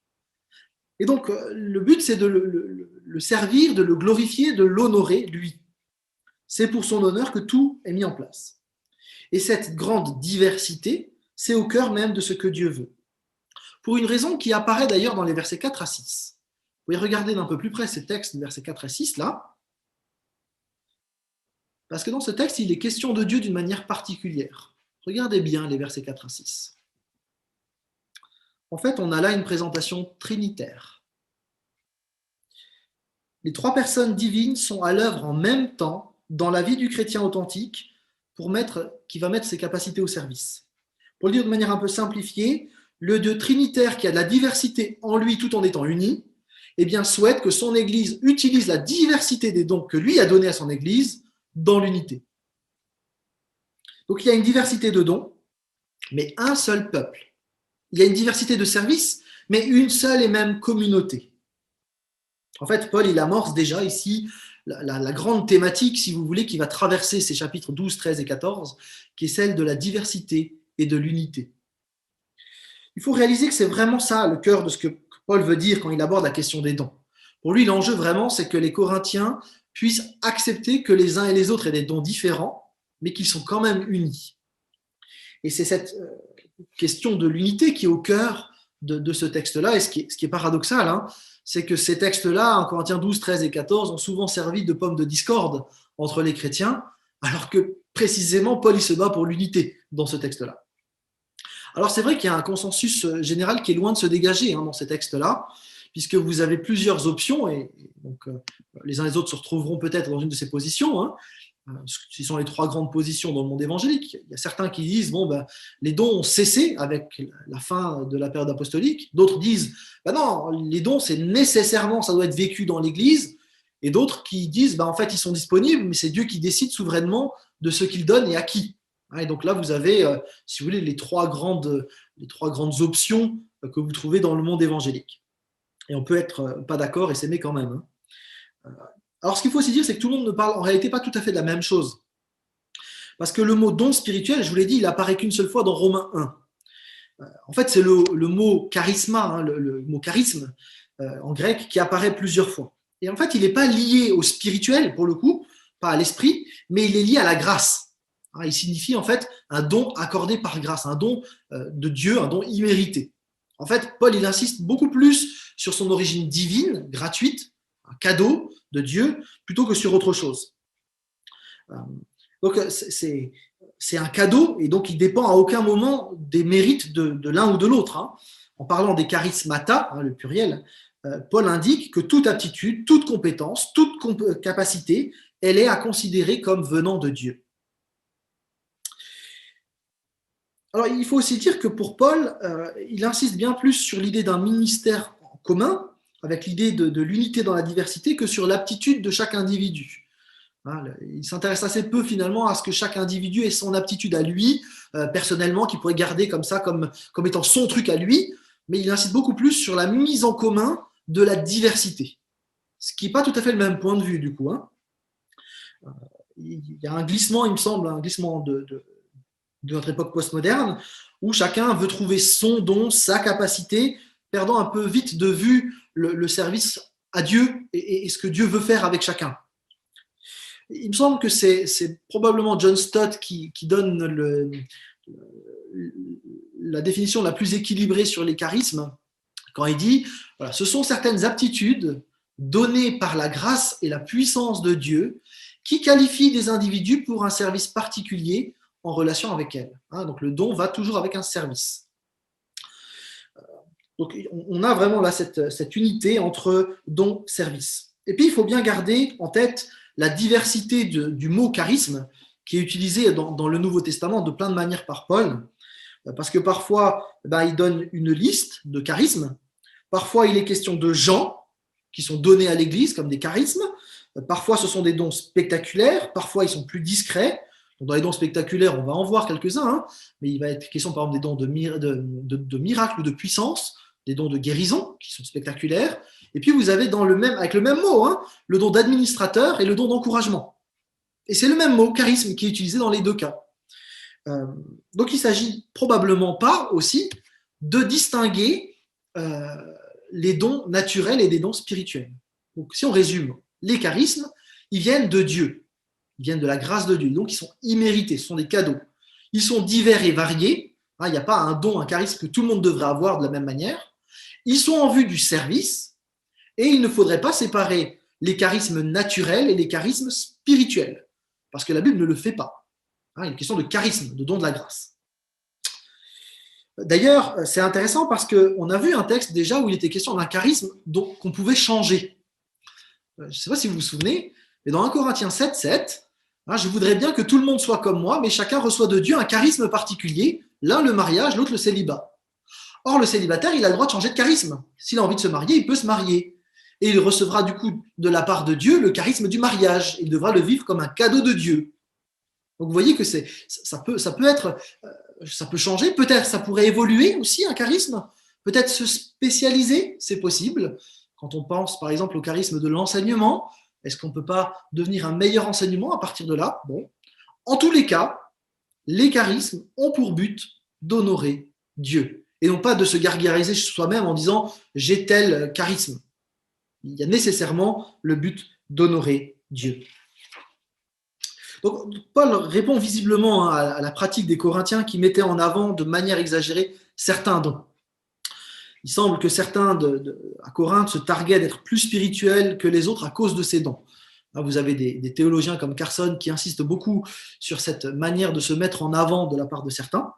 Et donc, le but, c'est de le servir, de le glorifier, de l'honorer, lui. C'est pour son honneur que tout est mis en place. Et cette grande diversité, c'est au cœur même de ce que Dieu veut. Pour une raison qui apparaît d'ailleurs dans les versets 4 à 6. Vous pouvez regarder d'un peu plus près ces textes, versets 4 à 6, là. Parce que dans ce texte, il est question de Dieu d'une manière particulière. Regardez bien les versets 4 à 6. En fait, on a là une présentation trinitaire. Les 3 personnes divines sont à l'œuvre en même temps dans la vie du chrétien authentique qui va mettre ses capacités au service. Pour le dire de manière un peu simplifiée, le Dieu trinitaire qui a de la diversité en lui tout en étant uni, eh bien, souhaite que son Église utilise la diversité des dons que lui a donnés à son Église dans l'unité. Donc, il y a une diversité de dons, mais un seul peuple. Il y a une diversité de services, mais une seule et même communauté. En fait, Paul, il amorce déjà ici la grande thématique, si vous voulez, qui va traverser ces chapitres 12, 13 et 14, qui est celle de la diversité et de l'unité. Il faut réaliser que c'est vraiment ça le cœur de ce que Paul veut dire quand il aborde la question des dons. Pour lui, l'enjeu vraiment, c'est que les Corinthiens puissent accepter que les uns et les autres aient des dons différents, mais qu'ils sont quand même unis. Et c'est cette question de l'unité qui est au cœur de ce texte-là. Et ce qui est paradoxal, c'est que ces textes-là, en Corinthiens 12, 13 et 14, ont souvent servi de pomme de discorde entre les chrétiens, alors que précisément, Paul il se bat pour l'unité dans ce texte-là. Alors c'est vrai qu'il y a un consensus général qui est loin de se dégager dans ces textes-là, puisque vous avez plusieurs options, et donc les uns et les autres se retrouveront peut-être dans une de ces positions. Ce sont les trois grandes positions dans le monde évangélique. Il y a certains qui disent les dons ont cessé avec la fin de la période apostolique. D'autres disent non, les dons c'est nécessairement, ça doit être vécu dans l'Église. Et d'autres qui disent en fait ils sont disponibles, mais c'est Dieu qui décide souverainement de ce qu'il donne et à qui. Et donc là vous avez, si vous voulez, les trois grandes options que vous trouvez dans le monde évangélique. Et on peut être pas d'accord et s'aimer quand même. Alors, ce qu'il faut aussi dire, c'est que tout le monde ne parle en réalité pas tout à fait de la même chose. Parce que le mot don spirituel, je vous l'ai dit, il apparaît qu'une seule fois dans Romains 1. En fait, c'est le mot charisma, le mot charisme en grec, qui apparaît plusieurs fois. Et en fait, il n'est pas lié au spirituel, pour le coup, pas à l'esprit, mais il est lié à la grâce. Il signifie en fait un don accordé par grâce, un don de Dieu, un don immérité. En fait, Paul, il insiste beaucoup plus sur son origine divine, gratuite, un cadeau de Dieu, plutôt que sur autre chose. Donc, c'est un cadeau, et donc il dépend à aucun moment des mérites de l'un ou de l'autre. En parlant des charismata, le pluriel, Paul indique que toute aptitude, toute compétence, toute capacité, elle est à considérer comme venant de Dieu. Alors, il faut aussi dire que pour Paul, il insiste bien plus sur l'idée d'un ministère commun, avec l'idée de l'unité dans la diversité, que sur l'aptitude de chaque individu. Il s'intéresse assez peu finalement à ce que chaque individu ait son aptitude à lui, personnellement, qu'il pourrait garder comme ça, comme étant son truc à lui, mais il insiste beaucoup plus sur la mise en commun de la diversité. Ce qui n'est pas tout à fait le même point de vue, du coup. Il y a un glissement, il me semble, un glissement de notre époque postmoderne, où chacun veut trouver son don, sa capacité, perdant un peu vite de vue le service à Dieu et ce que Dieu veut faire avec chacun. Il me semble que c'est probablement John Stott qui donne la définition la plus équilibrée sur les charismes, quand il dit voilà, ce sont certaines aptitudes données par la grâce et la puissance de Dieu qui qualifient des individus pour un service particulier en relation avec elles. Donc le don va toujours avec un service. Donc on a vraiment là cette unité entre don et service. Et puis il faut bien garder en tête la diversité du mot charisme qui est utilisé dans le Nouveau Testament de plein de manières par Paul, parce que parfois il donne une liste de charismes, parfois il est question de gens qui sont donnés à l'Église comme des charismes, parfois ce sont des dons spectaculaires, parfois ils sont plus discrets. Donc, dans les dons spectaculaires, on va en voir quelques-uns, mais il va être question par exemple des dons de miracles ou de puissance, des dons de guérison qui sont spectaculaires. Et puis vous avez avec le même mot, le don d'administrateur et le don d'encouragement. Et c'est le même mot, charisme, qui est utilisé dans les deux cas. Donc il ne s'agit probablement pas aussi de distinguer les dons naturels et des dons spirituels. Donc si on résume, les charismes, ils viennent de Dieu. Ils viennent de la grâce de Dieu, donc ils sont immérités, ce sont des cadeaux. Ils sont divers et variés, il n'y a pas un don, un charisme que tout le monde devrait avoir de la même manière. Ils sont en vue du service, et il ne faudrait pas séparer les charismes naturels et les charismes spirituels, parce que la Bible ne le fait pas. Il y a une question de charisme, de don de la grâce. D'ailleurs, c'est intéressant parce qu'on a vu un texte déjà où il était question d'un charisme qu'on pouvait changer. Je ne sais pas si vous vous souvenez, mais dans 1 Corinthiens 7, je voudrais bien que tout le monde soit comme moi, mais chacun reçoit de Dieu un charisme particulier, l'un le mariage, l'autre le célibat. Or, le célibataire, il a le droit de changer de charisme. S'il a envie de se marier, il peut se marier. Et il recevra du coup de la part de Dieu le charisme du mariage. Il devra le vivre comme un cadeau de Dieu. Donc vous voyez que ça peut changer, peut-être ça pourrait évoluer aussi un charisme, peut-être se spécialiser, c'est possible. Quand on pense par exemple au charisme de l'enseignement, est-ce qu'on ne peut pas devenir un meilleur enseignement à partir de là? Bon. En tous les cas, les charismes ont pour but d'honorer Dieu et non pas de se gargariser soi-même en disant j'ai tel charisme. Il y a nécessairement le but d'honorer Dieu. Donc, Paul répond visiblement à la pratique des Corinthiens qui mettaient en avant de manière exagérée certains dons. Il semble que certains à Corinthe se targuaient d'être plus spirituels que les autres à cause de ces dons. Vous avez des théologiens comme Carson qui insistent beaucoup sur cette manière de se mettre en avant de la part de certains.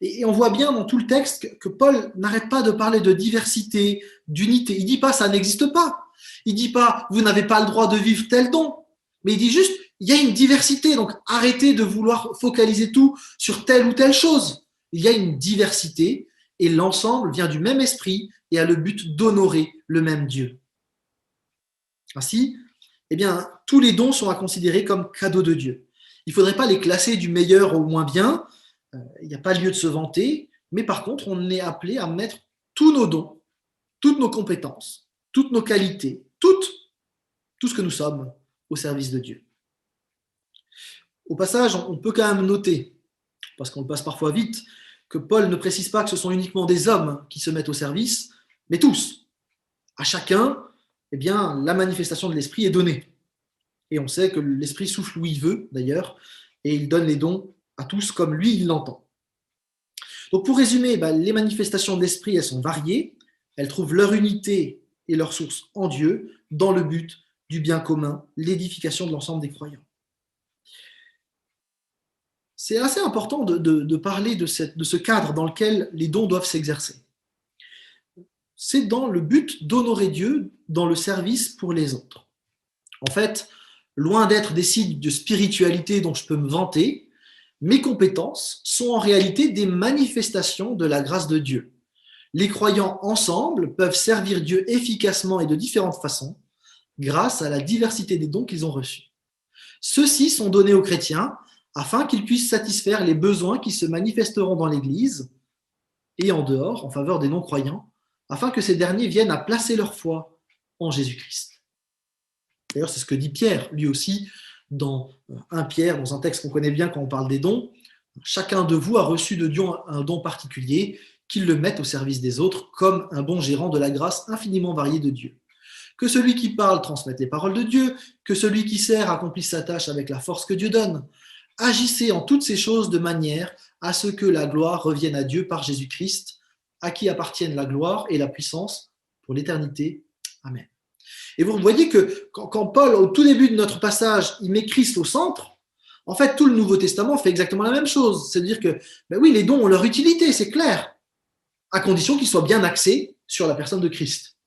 Et on voit bien dans tout le texte que Paul n'arrête pas de parler de diversité, d'unité. Il ne dit pas ça n'existe pas. Il ne dit pas vous n'avez pas le droit de vivre tel don. Mais il dit juste il y a une diversité. Donc arrêtez de vouloir focaliser tout sur telle ou telle chose. Il y a une diversité et l'ensemble vient du même esprit et a le but d'honorer le même Dieu. Ainsi, eh bien, tous les dons sont à considérer comme cadeaux de Dieu. Il ne faudrait pas les classer du meilleur au moins bien. Il n'y a pas lieu de se vanter. Mais par contre, on est appelé à mettre tous nos dons, toutes nos compétences, toutes nos qualités, tout ce que nous sommes au service de Dieu. Au passage, on peut quand même noter, parce qu'on le passe parfois vite, que Paul ne précise pas que ce sont uniquement des hommes qui se mettent au service, mais tous. À chacun, eh bien, la manifestation de l'esprit est donnée. Et on sait que l'esprit souffle où il veut, d'ailleurs, et il donne les dons à tous comme lui, il l'entend. Donc pour résumer, les manifestations de l'esprit, elles sont variées, elles trouvent leur unité et leur source en Dieu, dans le but du bien commun, l'édification de l'ensemble des croyants. C'est assez important de parler de ce cadre dans lequel les dons doivent s'exercer. C'est dans le but d'honorer Dieu dans le service pour les autres. En fait, loin d'être des signes de spiritualité dont je peux me vanter, mes compétences sont en réalité des manifestations de la grâce de Dieu. Les croyants ensemble peuvent servir Dieu efficacement et de différentes façons grâce à la diversité des dons qu'ils ont reçus. Ceux-ci sont donnés aux chrétiens afin qu'ils puissent satisfaire les besoins qui se manifesteront dans l'Église et en dehors en faveur des non-croyants, afin que ces derniers viennent à placer leur foi en Jésus-Christ. D'ailleurs, c'est ce que dit Pierre, lui aussi, dans 1 Pierre, dans un texte qu'on connaît bien quand on parle des dons. Chacun de vous a reçu de Dieu un don particulier, qu'il le mette au service des autres, comme un bon gérant de la grâce infiniment variée de Dieu. Que celui qui parle transmette les paroles de Dieu, que celui qui sert accomplisse sa tâche avec la force que Dieu donne. Agissez en toutes ces choses de manière à ce que la gloire revienne à Dieu par Jésus-Christ, à qui appartiennent la gloire et la puissance pour l'éternité. Amen. Et vous voyez que quand Paul, au tout début de notre passage, il met Christ au centre, en fait, tout le Nouveau Testament fait exactement la même chose. C'est-à-dire que, oui, les dons ont leur utilité, c'est clair, à condition qu'ils soient bien axés sur la personne de Christ.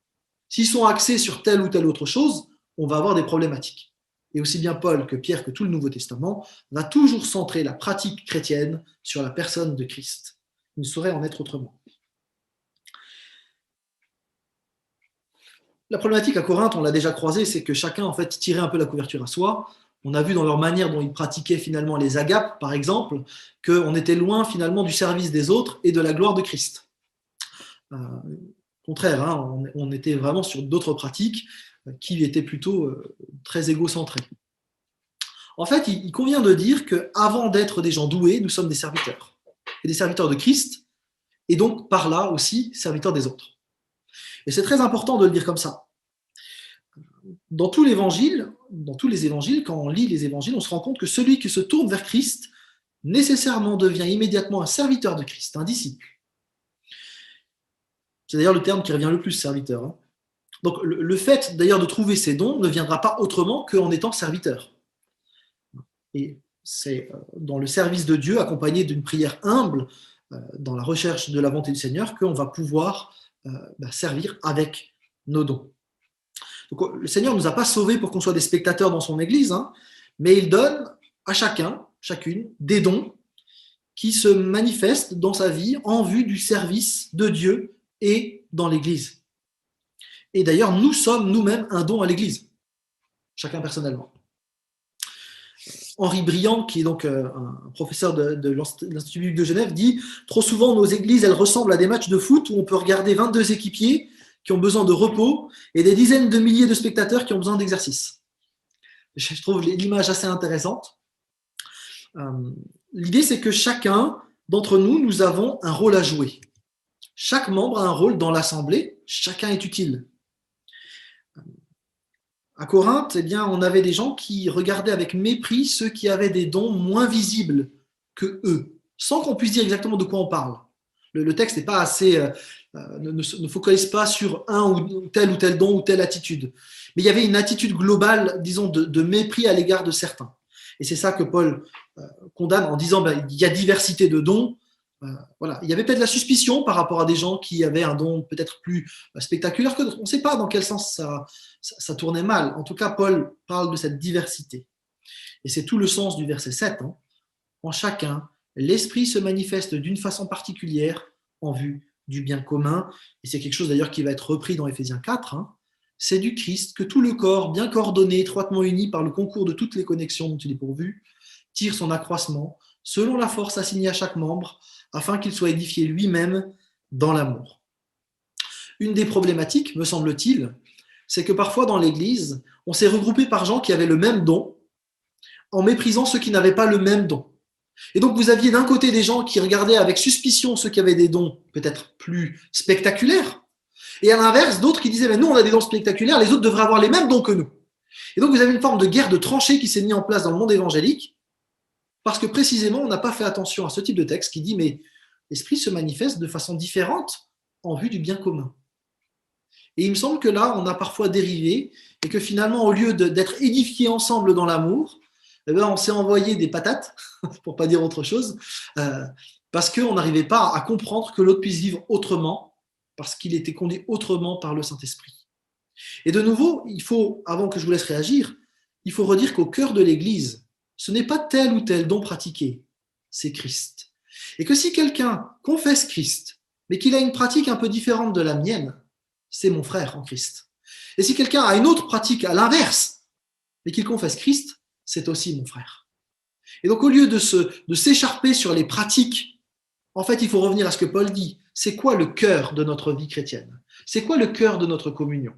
S'ils sont axés sur telle ou telle autre chose, on va avoir des problématiques. Et aussi bien Paul que Pierre que tout le Nouveau Testament va toujours centrer la pratique chrétienne sur la personne de Christ. Il ne saurait en être autrement. La problématique à Corinthe, on l'a déjà croisé, c'est que chacun en fait tirait un peu la couverture à soi. On a vu dans leur manière dont ils pratiquaient finalement les agapes, par exemple, qu'on était loin finalement du service des autres et de la gloire de Christ. Au contraire, on était vraiment sur d'autres pratiques qui étaient plutôt très égocentrées. En fait, il convient de dire qu'avant d'être des gens doués, nous sommes des serviteurs. Et des serviteurs de Christ, et donc par là aussi serviteurs des autres. Et c'est très important de le dire comme ça. Dans tous les évangiles, quand on lit les évangiles, on se rend compte que celui qui se tourne vers Christ nécessairement devient immédiatement un serviteur de Christ, un disciple. C'est d'ailleurs le terme qui revient le plus, serviteur. Donc le fait d'ailleurs de trouver ces dons ne viendra pas autrement qu'en étant serviteur. Et c'est dans le service de Dieu, accompagné d'une prière humble, dans la recherche de la volonté du Seigneur, qu'on va pouvoir servir avec nos dons. Donc, le Seigneur ne nous a pas sauvés pour qu'on soit des spectateurs dans son Église, mais il donne à chacune, des dons qui se manifestent dans sa vie en vue du service de Dieu et dans l'Église. Et d'ailleurs, nous sommes nous-mêmes un don à l'Église, chacun personnellement. Henri Briand, qui est donc un professeur de l'Institut biblique de Genève, dit « Trop souvent, nos églises, elles ressemblent à des matchs de foot où on peut regarder 22 équipiers qui ont besoin de repos et des dizaines de milliers de spectateurs qui ont besoin d'exercice. » Je trouve l'image assez intéressante. L'idée, c'est que chacun d'entre nous, nous avons un rôle à jouer. Chaque membre a un rôle dans l'assemblée, chacun est utile. À Corinthe, on avait des gens qui regardaient avec mépris ceux qui avaient des dons moins visibles que eux, sans qu'on puisse dire exactement de quoi on parle. Le texte n'est pas assez, ne focalise pas sur un ou tel don ou telle attitude. Mais il y avait une attitude globale, disons, de mépris à l'égard de certains. Et c'est ça que Paul condamne en disant il y a diversité de dons. Voilà. Il y avait peut-être la suspicion par rapport à des gens qui avaient un don peut-être plus spectaculaire que d'autres. On ne sait pas dans quel sens ça tournait mal. En tout cas, Paul parle de cette diversité. Et c'est tout le sens du verset 7. Hein. En chacun, l'esprit se manifeste d'une façon particulière en vue du bien commun. Et c'est quelque chose d'ailleurs qui va être repris dans Éphésiens 4. Hein. C'est du Christ que tout le corps, bien coordonné, étroitement uni par le concours de toutes les connexions dont il est pourvu, tire son accroissement selon la force assignée à chaque membre, afin qu'il soit édifié lui-même dans l'amour. Une des problématiques, me semble-t-il, c'est que parfois dans l'Église, on s'est regroupé par gens qui avaient le même don, en méprisant ceux qui n'avaient pas le même don. Et donc vous aviez d'un côté des gens qui regardaient avec suspicion ceux qui avaient des dons peut-être plus spectaculaires, et à l'inverse, d'autres qui disaient, mais nous on a des dons spectaculaires, les autres devraient avoir les mêmes dons que nous. Et donc vous avez une forme de guerre de tranchées qui s'est mise en place dans le monde évangélique, parce que précisément on n'a pas fait attention à ce type de texte qui dit, mais l'esprit se manifeste de façon différente en vue du bien commun. Et il me semble que là, on a parfois dérivé, et que finalement, au lieu d'être édifiés ensemble dans l'amour, eh bien, on s'est envoyé des patates, pour pas dire autre chose, parce qu'on n'arrivait pas à comprendre que l'autre puisse vivre autrement, parce qu'il était conduit autrement par le Saint-Esprit. Et de nouveau, il faut, avant que je vous laisse réagir, il faut redire qu'au cœur de l'Église, ce n'est pas tel ou tel don pratiqué, c'est Christ. Et que si quelqu'un confesse Christ, mais qu'il a une pratique un peu différente de la mienne, c'est mon frère en Christ. Et si quelqu'un a une autre pratique à l'inverse, mais qu'il confesse Christ, c'est aussi mon frère. Et donc, au lieu de s'écharper sur les pratiques, en fait, il faut revenir à ce que Paul dit. C'est quoi le cœur de notre vie chrétienne? C'est quoi le cœur de notre communion?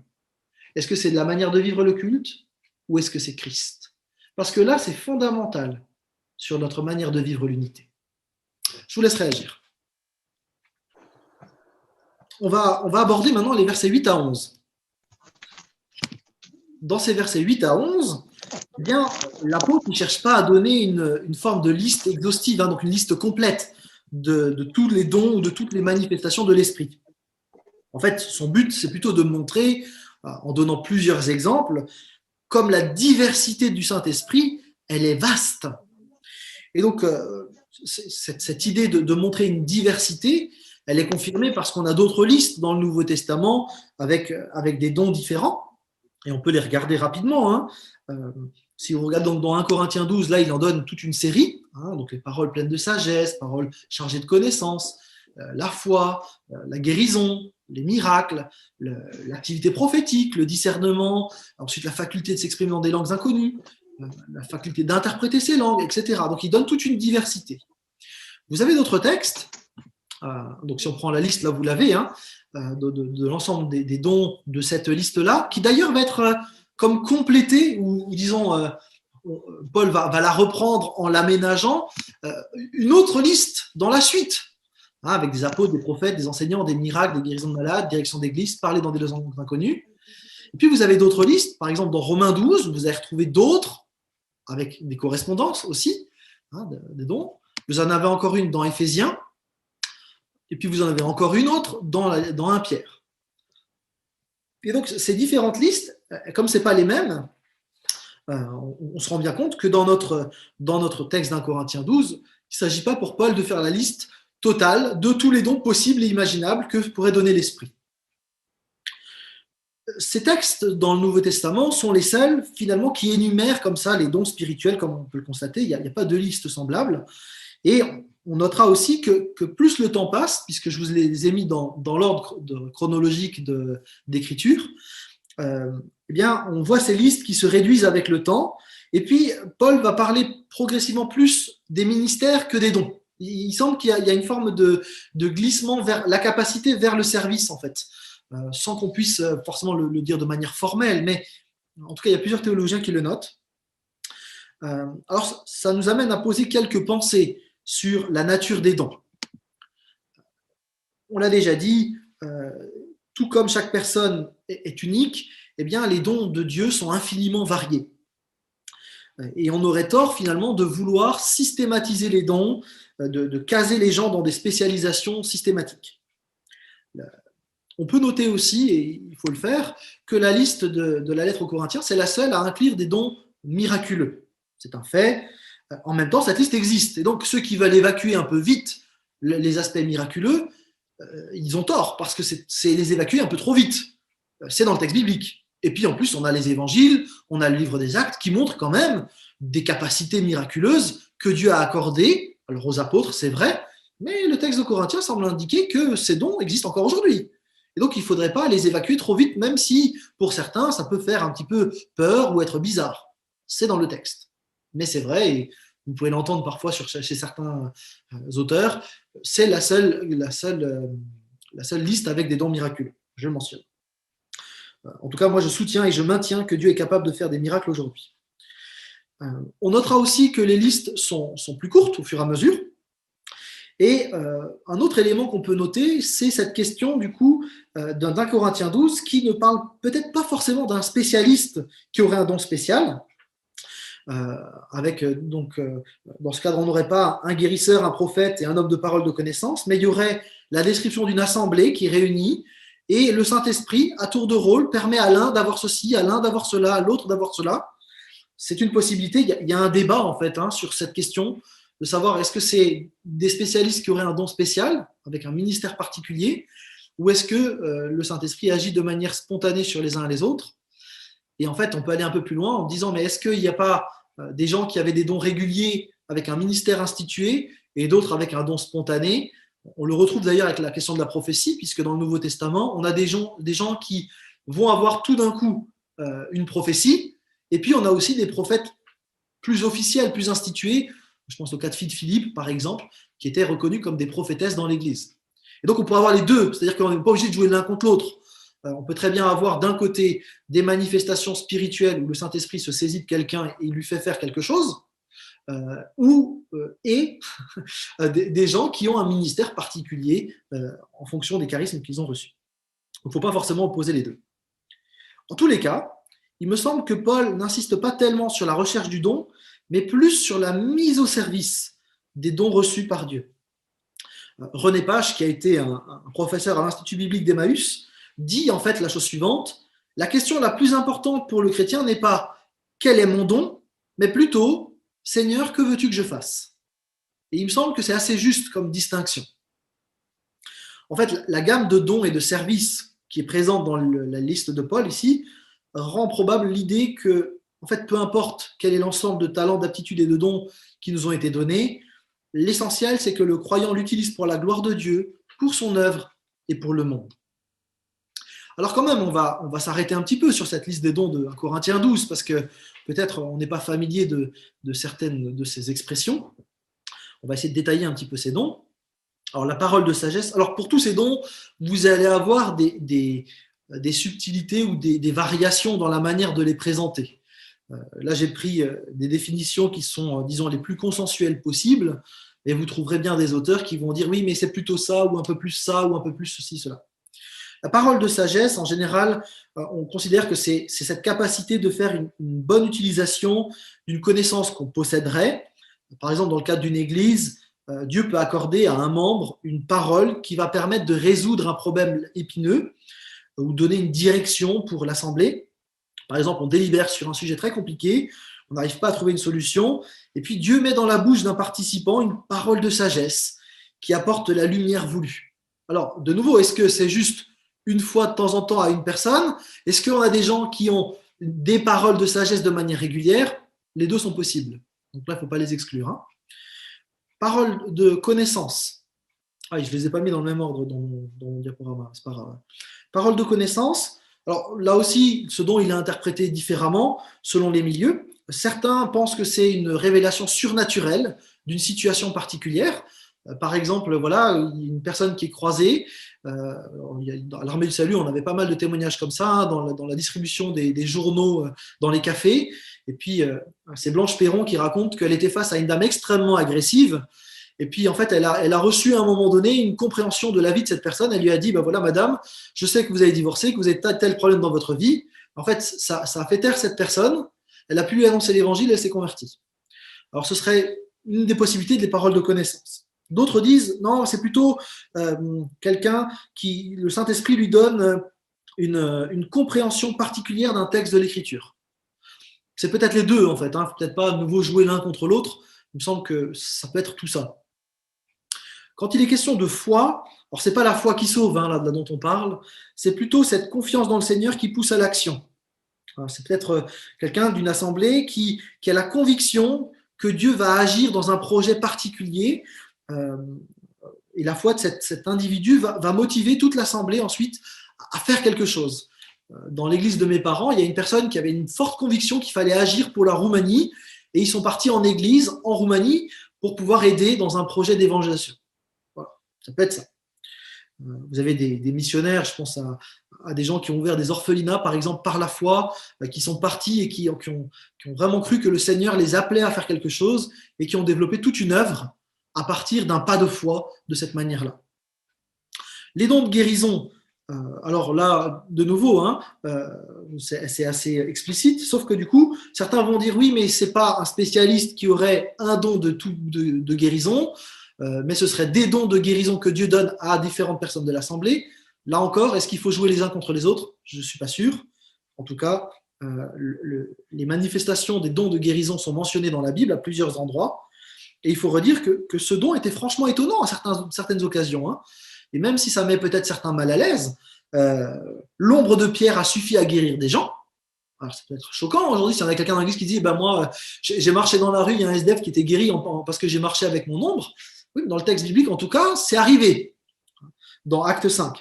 Est-ce que c'est de la manière de vivre le culte ou est-ce que c'est Christ? Parce que là, c'est fondamental sur notre manière de vivre l'unité. Je vous laisse réagir. On va aborder maintenant les versets 8 à 11. Dans ces versets 8 à 11, eh bien, l'apôtre ne cherche pas à donner une forme de liste exhaustive, hein, donc une liste complète de tous les dons ou de toutes les manifestations de l'esprit. En fait, son but, c'est plutôt de montrer, en donnant plusieurs exemples, comme la diversité du Saint-Esprit, elle est vaste. Et donc, cette idée de montrer une diversité, elle est confirmée parce qu'on a d'autres listes dans le Nouveau Testament avec des dons différents, et on peut les regarder rapidement. Hein. Si on regarde donc dans 1 Corinthiens 12, là, il en donne toute une série, hein, donc les paroles pleines de sagesse, paroles chargées de connaissances, la foi, la guérison, les miracles, l'activité prophétique, le discernement, ensuite la faculté de s'exprimer dans des langues inconnues, la faculté d'interpréter ces langues, etc. Donc, il donne toute une diversité. Vous avez d'autres textes, donc si on prend la liste, là, vous l'avez, hein, de l'ensemble des dons de cette liste-là, qui d'ailleurs va être comme complétée, ou disons, Paul va la reprendre en l'aménageant, une autre liste dans la suite, hein, avec des apôtres, des prophètes, des enseignants, des miracles, des guérisons de malades, direction d'église, parler dans des langues inconnues. Et puis vous avez d'autres listes, par exemple dans Romains 12, vous allez retrouver d'autres, avec des correspondances aussi, hein, des dons. Vous en avez encore une dans Éphésiens, et puis vous en avez encore une autre dans 1 Pierre. Et donc ces différentes listes, comme ce n'est pas les mêmes, on se rend bien compte que dans notre texte d'1 Corinthiens 12, il ne s'agit pas pour Paul de faire la liste totale de tous les dons possibles et imaginables que pourrait donner l'Esprit. Ces textes dans le Nouveau Testament sont les seuls finalement qui énumèrent comme ça les dons spirituels, comme on peut le constater. Il n'y a pas de liste semblable. Et on notera aussi que plus le temps passe, puisque je vous les ai mis dans l'ordre chronologique d'écriture, eh bien, on voit ces listes qui se réduisent avec le temps. Et puis, Paul va parler progressivement plus des ministères que des dons. Il semble qu'il y a une forme de glissement vers la capacité vers le service, en fait, sans qu'on puisse forcément le dire de manière formelle, mais en tout cas, il y a plusieurs théologiens qui le notent. Alors, ça nous amène à poser quelques pensées sur la nature des dons. On l'a déjà dit, tout comme chaque personne est unique, eh bien, les dons de Dieu sont infiniment variés. Et on aurait tort finalement de vouloir systématiser les dons de caser les gens dans des spécialisations systématiques. On peut noter aussi, et il faut le faire, que la liste de la lettre aux Corinthiens, c'est la seule à inclure des dons miraculeux. C'est un fait. En même temps, cette liste existe. Et donc, ceux qui veulent évacuer un peu vite les aspects miraculeux, ils ont tort, parce que c'est les évacuer un peu trop vite. C'est dans le texte biblique. Et puis, en plus, on a les évangiles, on a le livre des Actes, qui montrent quand même des capacités miraculeuses que Dieu a accordées, alors aux apôtres, c'est vrai, mais le texte de Corinthiens semble indiquer que ces dons existent encore aujourd'hui. Et donc, il ne faudrait pas les évacuer trop vite, même si, pour certains, ça peut faire un petit peu peur ou être bizarre. C'est dans le texte. Mais c'est vrai, et vous pouvez l'entendre parfois chez certains auteurs, c'est la seule liste avec des dons miraculeux. Je le mentionne. En tout cas, moi, je soutiens et je maintiens que Dieu est capable de faire des miracles aujourd'hui. On notera aussi que les listes sont plus courtes au fur et à mesure. Et un autre élément qu'on peut noter, c'est cette question du coup d'un Corinthiens 12 qui ne parle peut-être pas forcément d'un spécialiste qui aurait un don spécial. Dans ce cadre, on n'aurait pas un guérisseur, un prophète et un homme de parole de connaissance, mais il y aurait la description d'une assemblée qui réunit et le Saint-Esprit, à tour de rôle, permet à l'un d'avoir ceci, à l'un d'avoir cela, à l'autre d'avoir cela. C'est une possibilité. Il y a un débat en fait sur cette question de savoir est-ce que c'est des spécialistes qui auraient un don spécial avec un ministère particulier ou est-ce que le Saint-Esprit agit de manière spontanée sur les uns et les autres. Et en fait, on peut aller un peu plus loin en disant mais est-ce qu'il n'y a pas des gens qui avaient des dons réguliers avec un ministère institué et d'autres avec un don spontané? On le retrouve d'ailleurs avec la question de la prophétie, puisque dans le Nouveau Testament, on a des gens qui vont avoir tout d'un coup une prophétie, et puis on a aussi des prophètes plus officiels, plus institués. Je pense au cas de fille de Philippe, par exemple, qui étaient reconnus comme des prophétesses dans l'Église. Et donc on peut avoir les deux, c'est-à-dire qu'on n'est pas obligé de jouer l'un contre l'autre. On peut très bien avoir d'un côté des manifestations spirituelles où le Saint-Esprit se saisit de quelqu'un et il lui fait faire quelque chose, des gens qui ont un ministère particulier en fonction des charismes qu'ils ont reçus. Il ne faut pas forcément opposer les deux. En tous les cas, il me semble que Paul n'insiste pas tellement sur la recherche du don, mais plus sur la mise au service des dons reçus par Dieu. René Pache, qui a été un professeur à l'Institut biblique d'Emmaüs, dit en fait la chose suivante: la question la plus importante pour le chrétien n'est pas quel est mon don, mais plutôt Seigneur, que veux-tu que je fasse? Et il me semble que c'est assez juste comme distinction. En fait, la gamme de dons et de services qui est présente dans la liste de Paul ici rend probable l'idée que, en fait, peu importe quel est l'ensemble de talents, d'aptitudes et de dons qui nous ont été donnés, l'essentiel, c'est que le croyant l'utilise pour la gloire de Dieu, pour son œuvre et pour le monde. Alors quand même, on va s'arrêter un petit peu sur cette liste des dons de 1 Corinthiens 12, parce que peut-être on n'est pas familier de certaines de ces expressions. On va essayer de détailler un petit peu ces dons. Alors la parole de sagesse, alors pour tous ces dons, vous allez avoir des subtilités ou des variations dans la manière de les présenter. Là, j'ai pris des définitions qui sont, disons, les plus consensuelles possibles, et vous trouverez bien des auteurs qui vont dire oui, mais c'est plutôt ça, ou un peu plus ça, ou un peu plus ceci, cela. La parole de sagesse, en général, on considère que c'est cette capacité de faire une bonne utilisation d'une connaissance qu'on posséderait. Par exemple, dans le cadre d'une église, Dieu peut accorder à un membre une parole qui va permettre de résoudre un problème épineux ou donner une direction pour l'assemblée. Par exemple, on délibère sur un sujet très compliqué, on n'arrive pas à trouver une solution, et puis Dieu met dans la bouche d'un participant une parole de sagesse qui apporte la lumière voulue. Alors, de nouveau, est-ce que c'est juste une fois de temps en temps à une personne? Est-ce qu'on a des gens qui ont des paroles de sagesse de manière régulière? Les deux sont possibles. Donc là, il ne faut pas les exclure. Parole de connaissance. Je ne les ai pas mis dans le même ordre dans mon diaporama, c'est pas grave. Parole de connaissance. Alors là aussi, ce dont il est interprété différemment selon les milieux. Certains pensent que c'est une révélation surnaturelle d'une situation particulière. Par exemple, voilà, une personne qui est croisée. À l'Armée du Salut, on avait pas mal de témoignages comme ça dans la distribution des journaux dans les cafés. Et puis, c'est Blanche Perron qui raconte qu'elle était face à une dame extrêmement agressive. Et puis, en fait, elle a reçu à un moment donné une compréhension de la vie de cette personne. Elle lui a dit, voilà, madame, je sais que vous avez divorcé, que vous avez tel problème dans votre vie. En fait, ça a fait taire cette personne. Elle a pu lui annoncer l'évangile et elle s'est convertie. Alors, ce serait une des possibilités des paroles de connaissance. D'autres disent, non, c'est plutôt quelqu'un qui, le Saint-Esprit lui donne une compréhension particulière d'un texte de l'Écriture. C'est peut-être les deux, en fait. Hein. Faut peut-être pas à nouveau jouer l'un contre l'autre. Il me semble que ça peut être tout ça. Quand il est question de foi, alors c'est pas la foi qui sauve, hein, là dont on parle, c'est plutôt cette confiance dans le Seigneur qui pousse à l'action. C'est peut-être quelqu'un d'une assemblée qui a la conviction que Dieu va agir dans un projet particulier, et la foi de cet individu va motiver toute l'assemblée ensuite à faire quelque chose. Dans l'église de mes parents, il y a une personne qui avait une forte conviction qu'il fallait agir pour la Roumanie, et ils sont partis en église en Roumanie pour pouvoir aider dans un projet d'évangélisation. Voilà, ça peut être ça. Vous avez des missionnaires, je pense à des gens qui ont ouvert des orphelinats, par exemple, par la foi, qui sont partis et qui ont vraiment cru que le Seigneur les appelait à faire quelque chose et qui ont développé toute une œuvre à partir d'un pas de foi de cette manière-là. Les dons de guérison, alors là, de nouveau, hein, c'est assez explicite, sauf que du coup, certains vont dire oui, mais c'est pas un spécialiste qui aurait un don de guérison, mais ce serait des dons de guérison que Dieu donne à différentes personnes de l'Assemblée. Là encore, est-ce qu'il faut jouer les uns contre les autres? Je ne suis pas sûr. En tout cas, les manifestations des dons de guérison sont mentionnées dans la Bible à plusieurs endroits. Et il faut redire que ce don était franchement étonnant à certaines occasions. Hein. Et même si ça met peut-être certains mal à l'aise, l'ombre de Pierre a suffi à guérir des gens. Alors, ça peut être choquant aujourd'hui, s'il y en a quelqu'un dans l'église qui dit moi, j'ai marché dans la rue, il y a un SDF qui était guéri parce que j'ai marché avec mon ombre. Oui, dans le texte biblique, en tout cas, c'est arrivé dans Acte 5.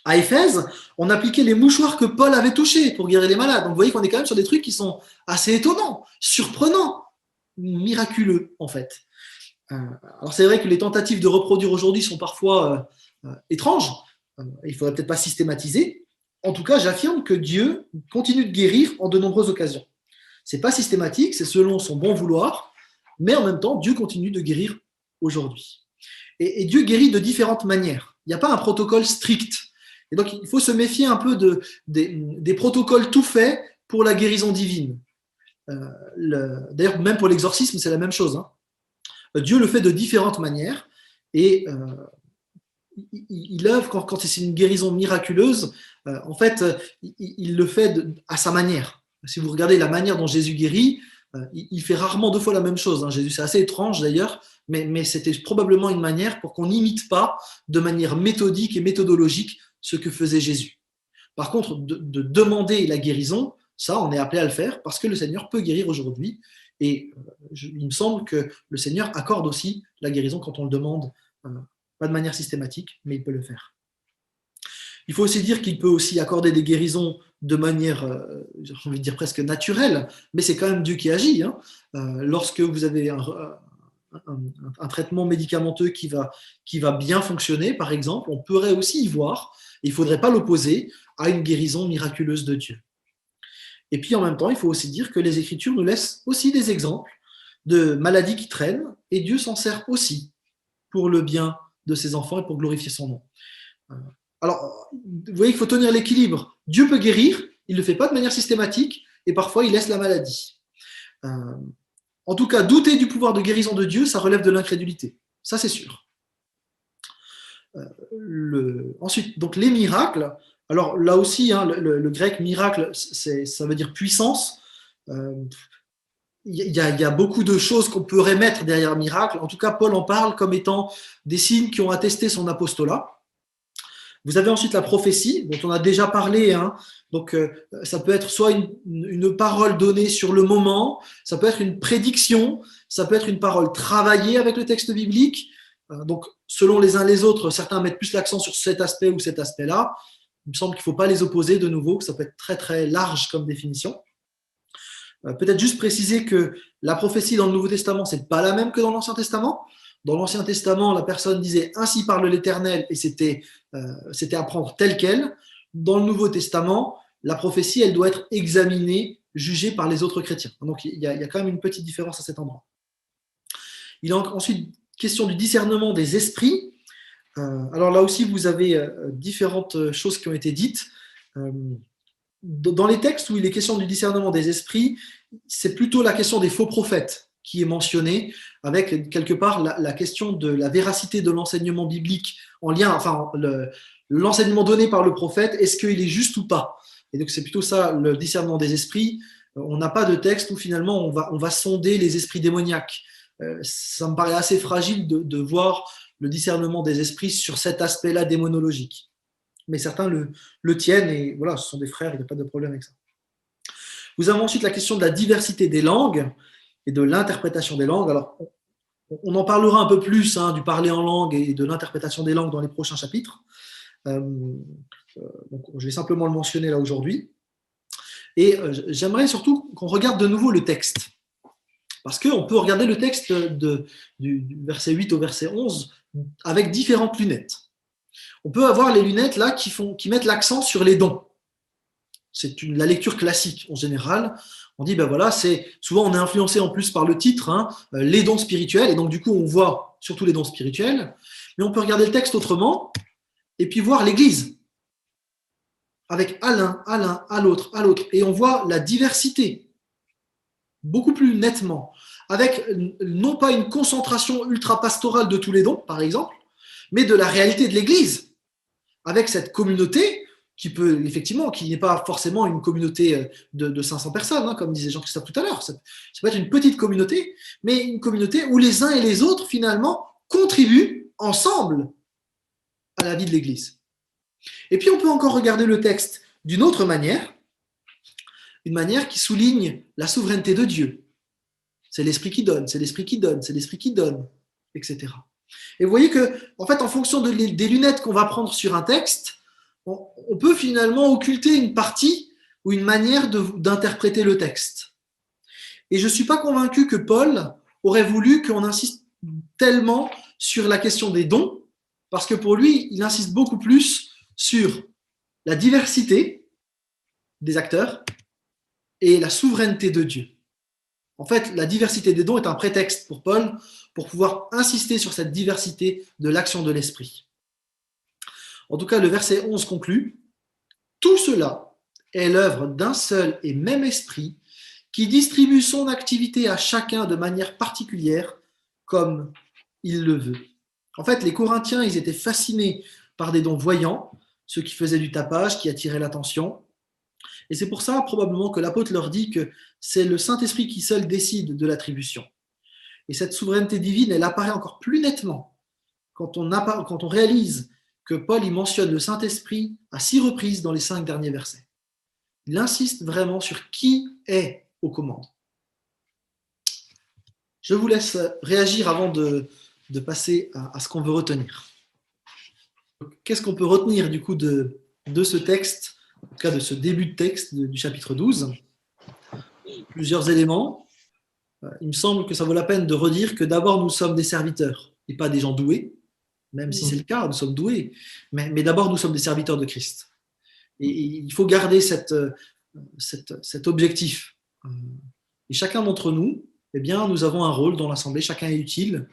À Éphèse, on appliquait les mouchoirs que Paul avait touchés pour guérir les malades. Donc, vous voyez qu'on est quand même sur des trucs qui sont assez étonnants, surprenants, miraculeux, en fait. Alors, c'est vrai que les tentatives de reproduire aujourd'hui sont parfois étranges. Il ne faudrait peut-être pas systématiser. En tout cas, j'affirme que Dieu continue de guérir en de nombreuses occasions. Ce n'est pas systématique, c'est selon son bon vouloir, mais en même temps, Dieu continue de guérir aujourd'hui. Et Dieu guérit de différentes manières. Il n'y a pas un protocole strict. Et donc, il faut se méfier un peu des protocoles tout faits pour la guérison divine. D'ailleurs, même pour l'exorcisme, c'est la même chose. Hein. Dieu le fait de différentes manières et il œuvre quand c'est une guérison miraculeuse. En fait, il le fait à sa manière. Si vous regardez la manière dont Jésus guérit, il fait rarement deux fois la même chose. Hein. Jésus, c'est assez étrange d'ailleurs, mais c'était probablement une manière pour qu'on n'imite pas de manière méthodique et méthodologique ce que faisait Jésus. Par contre, de demander la guérison, ça, on est appelé à le faire parce que le Seigneur peut guérir aujourd'hui. Et il me semble que le Seigneur accorde aussi la guérison quand on le demande, pas de manière systématique, mais il peut le faire. Il faut aussi dire qu'il peut aussi accorder des guérisons de manière, j'ai envie de dire presque naturelle, mais c'est quand même Dieu qui agit. Hein. Lorsque vous avez un traitement médicamenteux qui va bien fonctionner, par exemple, on pourrait aussi y voir, et il ne faudrait pas l'opposer à une guérison miraculeuse de Dieu. Et puis en même temps, il faut aussi dire que les Écritures nous laissent aussi des exemples de maladies qui traînent, et Dieu s'en sert aussi pour le bien de ses enfants et pour glorifier son nom. Alors, vous voyez qu'il faut tenir l'équilibre. Dieu peut guérir, il ne le fait pas de manière systématique, et parfois il laisse la maladie. En tout cas, douter du pouvoir de guérison de Dieu, ça relève de l'incrédulité. Ça, c'est sûr. Ensuite, donc les miracles. Alors là aussi, hein, le grec miracle, ça veut dire puissance. Il y a beaucoup de choses qu'on pourrait mettre derrière miracle. En tout cas, Paul en parle comme étant des signes qui ont attesté son apostolat. Vous avez ensuite la prophétie, dont on a déjà parlé. Hein. Donc, ça peut être soit une parole donnée sur le moment, ça peut être une prédiction, ça peut être une parole travaillée avec le texte biblique. Donc, selon les uns les autres, certains mettent plus l'accent sur cet aspect ou cet aspect-là. Il me semble qu'il ne faut pas les opposer de nouveau, que ça peut être très très large comme définition. Peut-être juste préciser que la prophétie dans le Nouveau Testament, ce n'est pas la même que dans l'Ancien Testament. Dans l'Ancien Testament, la personne disait « Ainsi parle l'Éternel » et c'était à prendre tel quel. Dans le Nouveau Testament, la prophétie, elle doit être examinée, jugée par les autres chrétiens. Donc, il y a quand même une petite différence à cet endroit. Il est ensuite question du discernement des esprits. Alors là aussi, vous avez différentes choses qui ont été dites. Dans les textes où il est question du discernement des esprits, c'est plutôt la question des faux prophètes qui est mentionné avec quelque part la question de la véracité de l'enseignement biblique en lien, enfin l'enseignement donné par le prophète, est-ce qu'il est juste ou pas? Et donc c'est plutôt ça le discernement des esprits. On n'a pas de texte où finalement on va sonder les esprits démoniaques. Ça me paraît assez fragile de voir le discernement des esprits sur cet aspect-là démonologique. Mais certains le tiennent et voilà, ce sont des frères, il n'y a pas de problème avec ça. Vous avez ensuite la question de la diversité des langues et de l'interprétation des langues. Alors, on en parlera un peu plus du parler en langue et de l'interprétation des langues dans les prochains chapitres. Donc, je vais simplement le mentionner là aujourd'hui. Et j'aimerais surtout qu'on regarde de nouveau le texte. Parce qu'on peut regarder le texte du verset 8 au verset 11 avec différentes lunettes. On peut avoir les lunettes là qui mettent l'accent sur les dons. C'est la lecture classique en général. On dit, ben voilà, souvent on est influencé en plus par le titre, les dons spirituels, et donc du coup on voit surtout les dons spirituels, mais on peut regarder le texte autrement et puis voir l'Église avec à l'un, à l'autre, et on voit la diversité beaucoup plus nettement, avec non pas une concentration ultra-pastorale de tous les dons, par exemple, mais de la réalité de l'Église, avec cette communauté qui n'est pas forcément une communauté de 500 personnes, comme disait Jean-Christophe tout à l'heure. Ça peut être une petite communauté, mais une communauté où les uns et les autres, finalement, contribuent ensemble à la vie de l'Église. Et puis, on peut encore regarder le texte d'une autre manière, une manière qui souligne la souveraineté de Dieu. C'est l'Esprit qui donne, c'est l'Esprit qui donne, c'est l'Esprit qui donne, etc. Et vous voyez que, en fait, en fonction des lunettes qu'on va prendre sur un texte, on peut finalement occulter une partie ou une manière d'interpréter le texte. Et je ne suis pas convaincu que Paul aurait voulu qu'on insiste tellement sur la question des dons, parce que pour lui, il insiste beaucoup plus sur la diversité des acteurs et la souveraineté de Dieu. En fait, la diversité des dons est un prétexte pour Paul pour pouvoir insister sur cette diversité de l'action de l'Esprit. En tout cas, le verset 11 conclut « Tout cela est l'œuvre d'un seul et même esprit qui distribue son activité à chacun de manière particulière comme il le veut. » En fait, les Corinthiens, ils étaient fascinés par des dons voyants, ceux qui faisaient du tapage, qui attiraient l'attention. Et c'est pour ça, probablement, que l'apôtre leur dit que c'est le Saint-Esprit qui seul décide de l'attribution. Et cette souveraineté divine, elle apparaît encore plus nettement quand on réalise que Paul y mentionne le Saint-Esprit à 6 reprises dans les 5 derniers versets. Il insiste vraiment sur qui est aux commandes. Je vous laisse réagir avant de passer à ce qu'on veut retenir. Qu'est-ce qu'on peut retenir du coup de ce texte, en tout cas de ce début de texte du chapitre 12? Plusieurs éléments. Il me semble que ça vaut la peine de redire que d'abord nous sommes des serviteurs et pas des gens doués, même si c'est le cas, nous sommes doués, mais d'abord nous sommes des serviteurs de Christ. Et il faut garder cet objectif. Et chacun d'entre nous, eh bien, nous avons un rôle dans l'Assemblée, chacun est utile.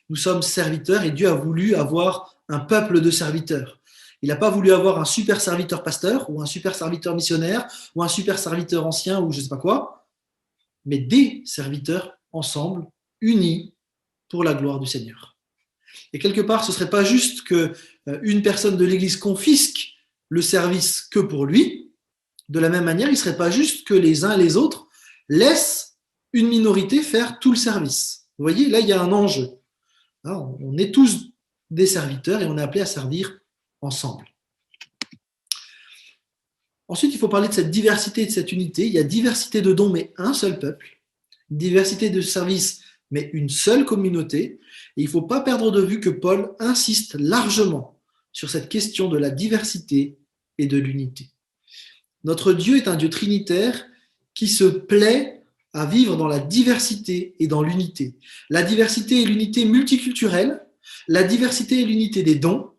Nous sommes serviteurs et Dieu a voulu avoir un peuple de serviteurs. Il n'a pas voulu avoir un super serviteur pasteur ou un super serviteur missionnaire ou un super serviteur ancien ou je ne sais pas quoi, mais des serviteurs ensemble, unis pour la gloire du Seigneur. Et quelque part, ce ne serait pas juste qu'une personne de l'Église confisque le service que pour lui. De la même manière, il ne serait pas juste que les uns et les autres laissent une minorité faire tout le service. Vous voyez, là, il y a un enjeu. Alors, on est tous des serviteurs et on est appelés à servir ensemble. Ensuite, il faut parler de cette diversité et de cette unité. Il y a diversité de dons, mais un seul peuple. Diversité de services, mais une seule communauté. Et il ne faut pas perdre de vue que Paul insiste largement sur cette question de la diversité et de l'unité. Notre Dieu est un Dieu trinitaire qui se plaît à vivre dans la diversité et dans l'unité. La diversité et l'unité multiculturelle, la diversité et l'unité des dons,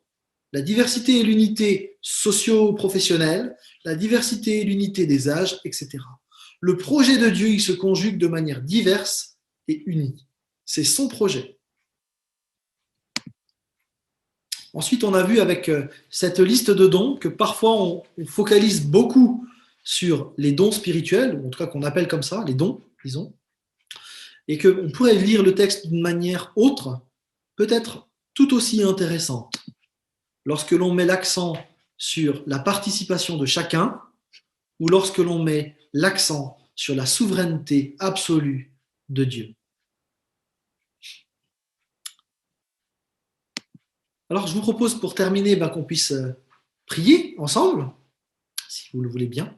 la diversité et l'unité socio-professionnelle, la diversité et l'unité des âges, etc. Le projet de Dieu, il se conjugue de manière diverse et unie. C'est son projet. Ensuite, on a vu avec cette liste de dons que parfois on focalise beaucoup sur les dons spirituels, ou en tout cas qu'on appelle comme ça, les dons, disons. et qu'on pourrait lire le texte d'une manière autre, peut-être tout aussi intéressante. Lorsque l'on met l'accent sur la participation de chacun ou lorsque l'on met l'accent sur la souveraineté absolue de Dieu. Alors, je vous propose pour terminer qu'on puisse prier ensemble, si vous le voulez bien.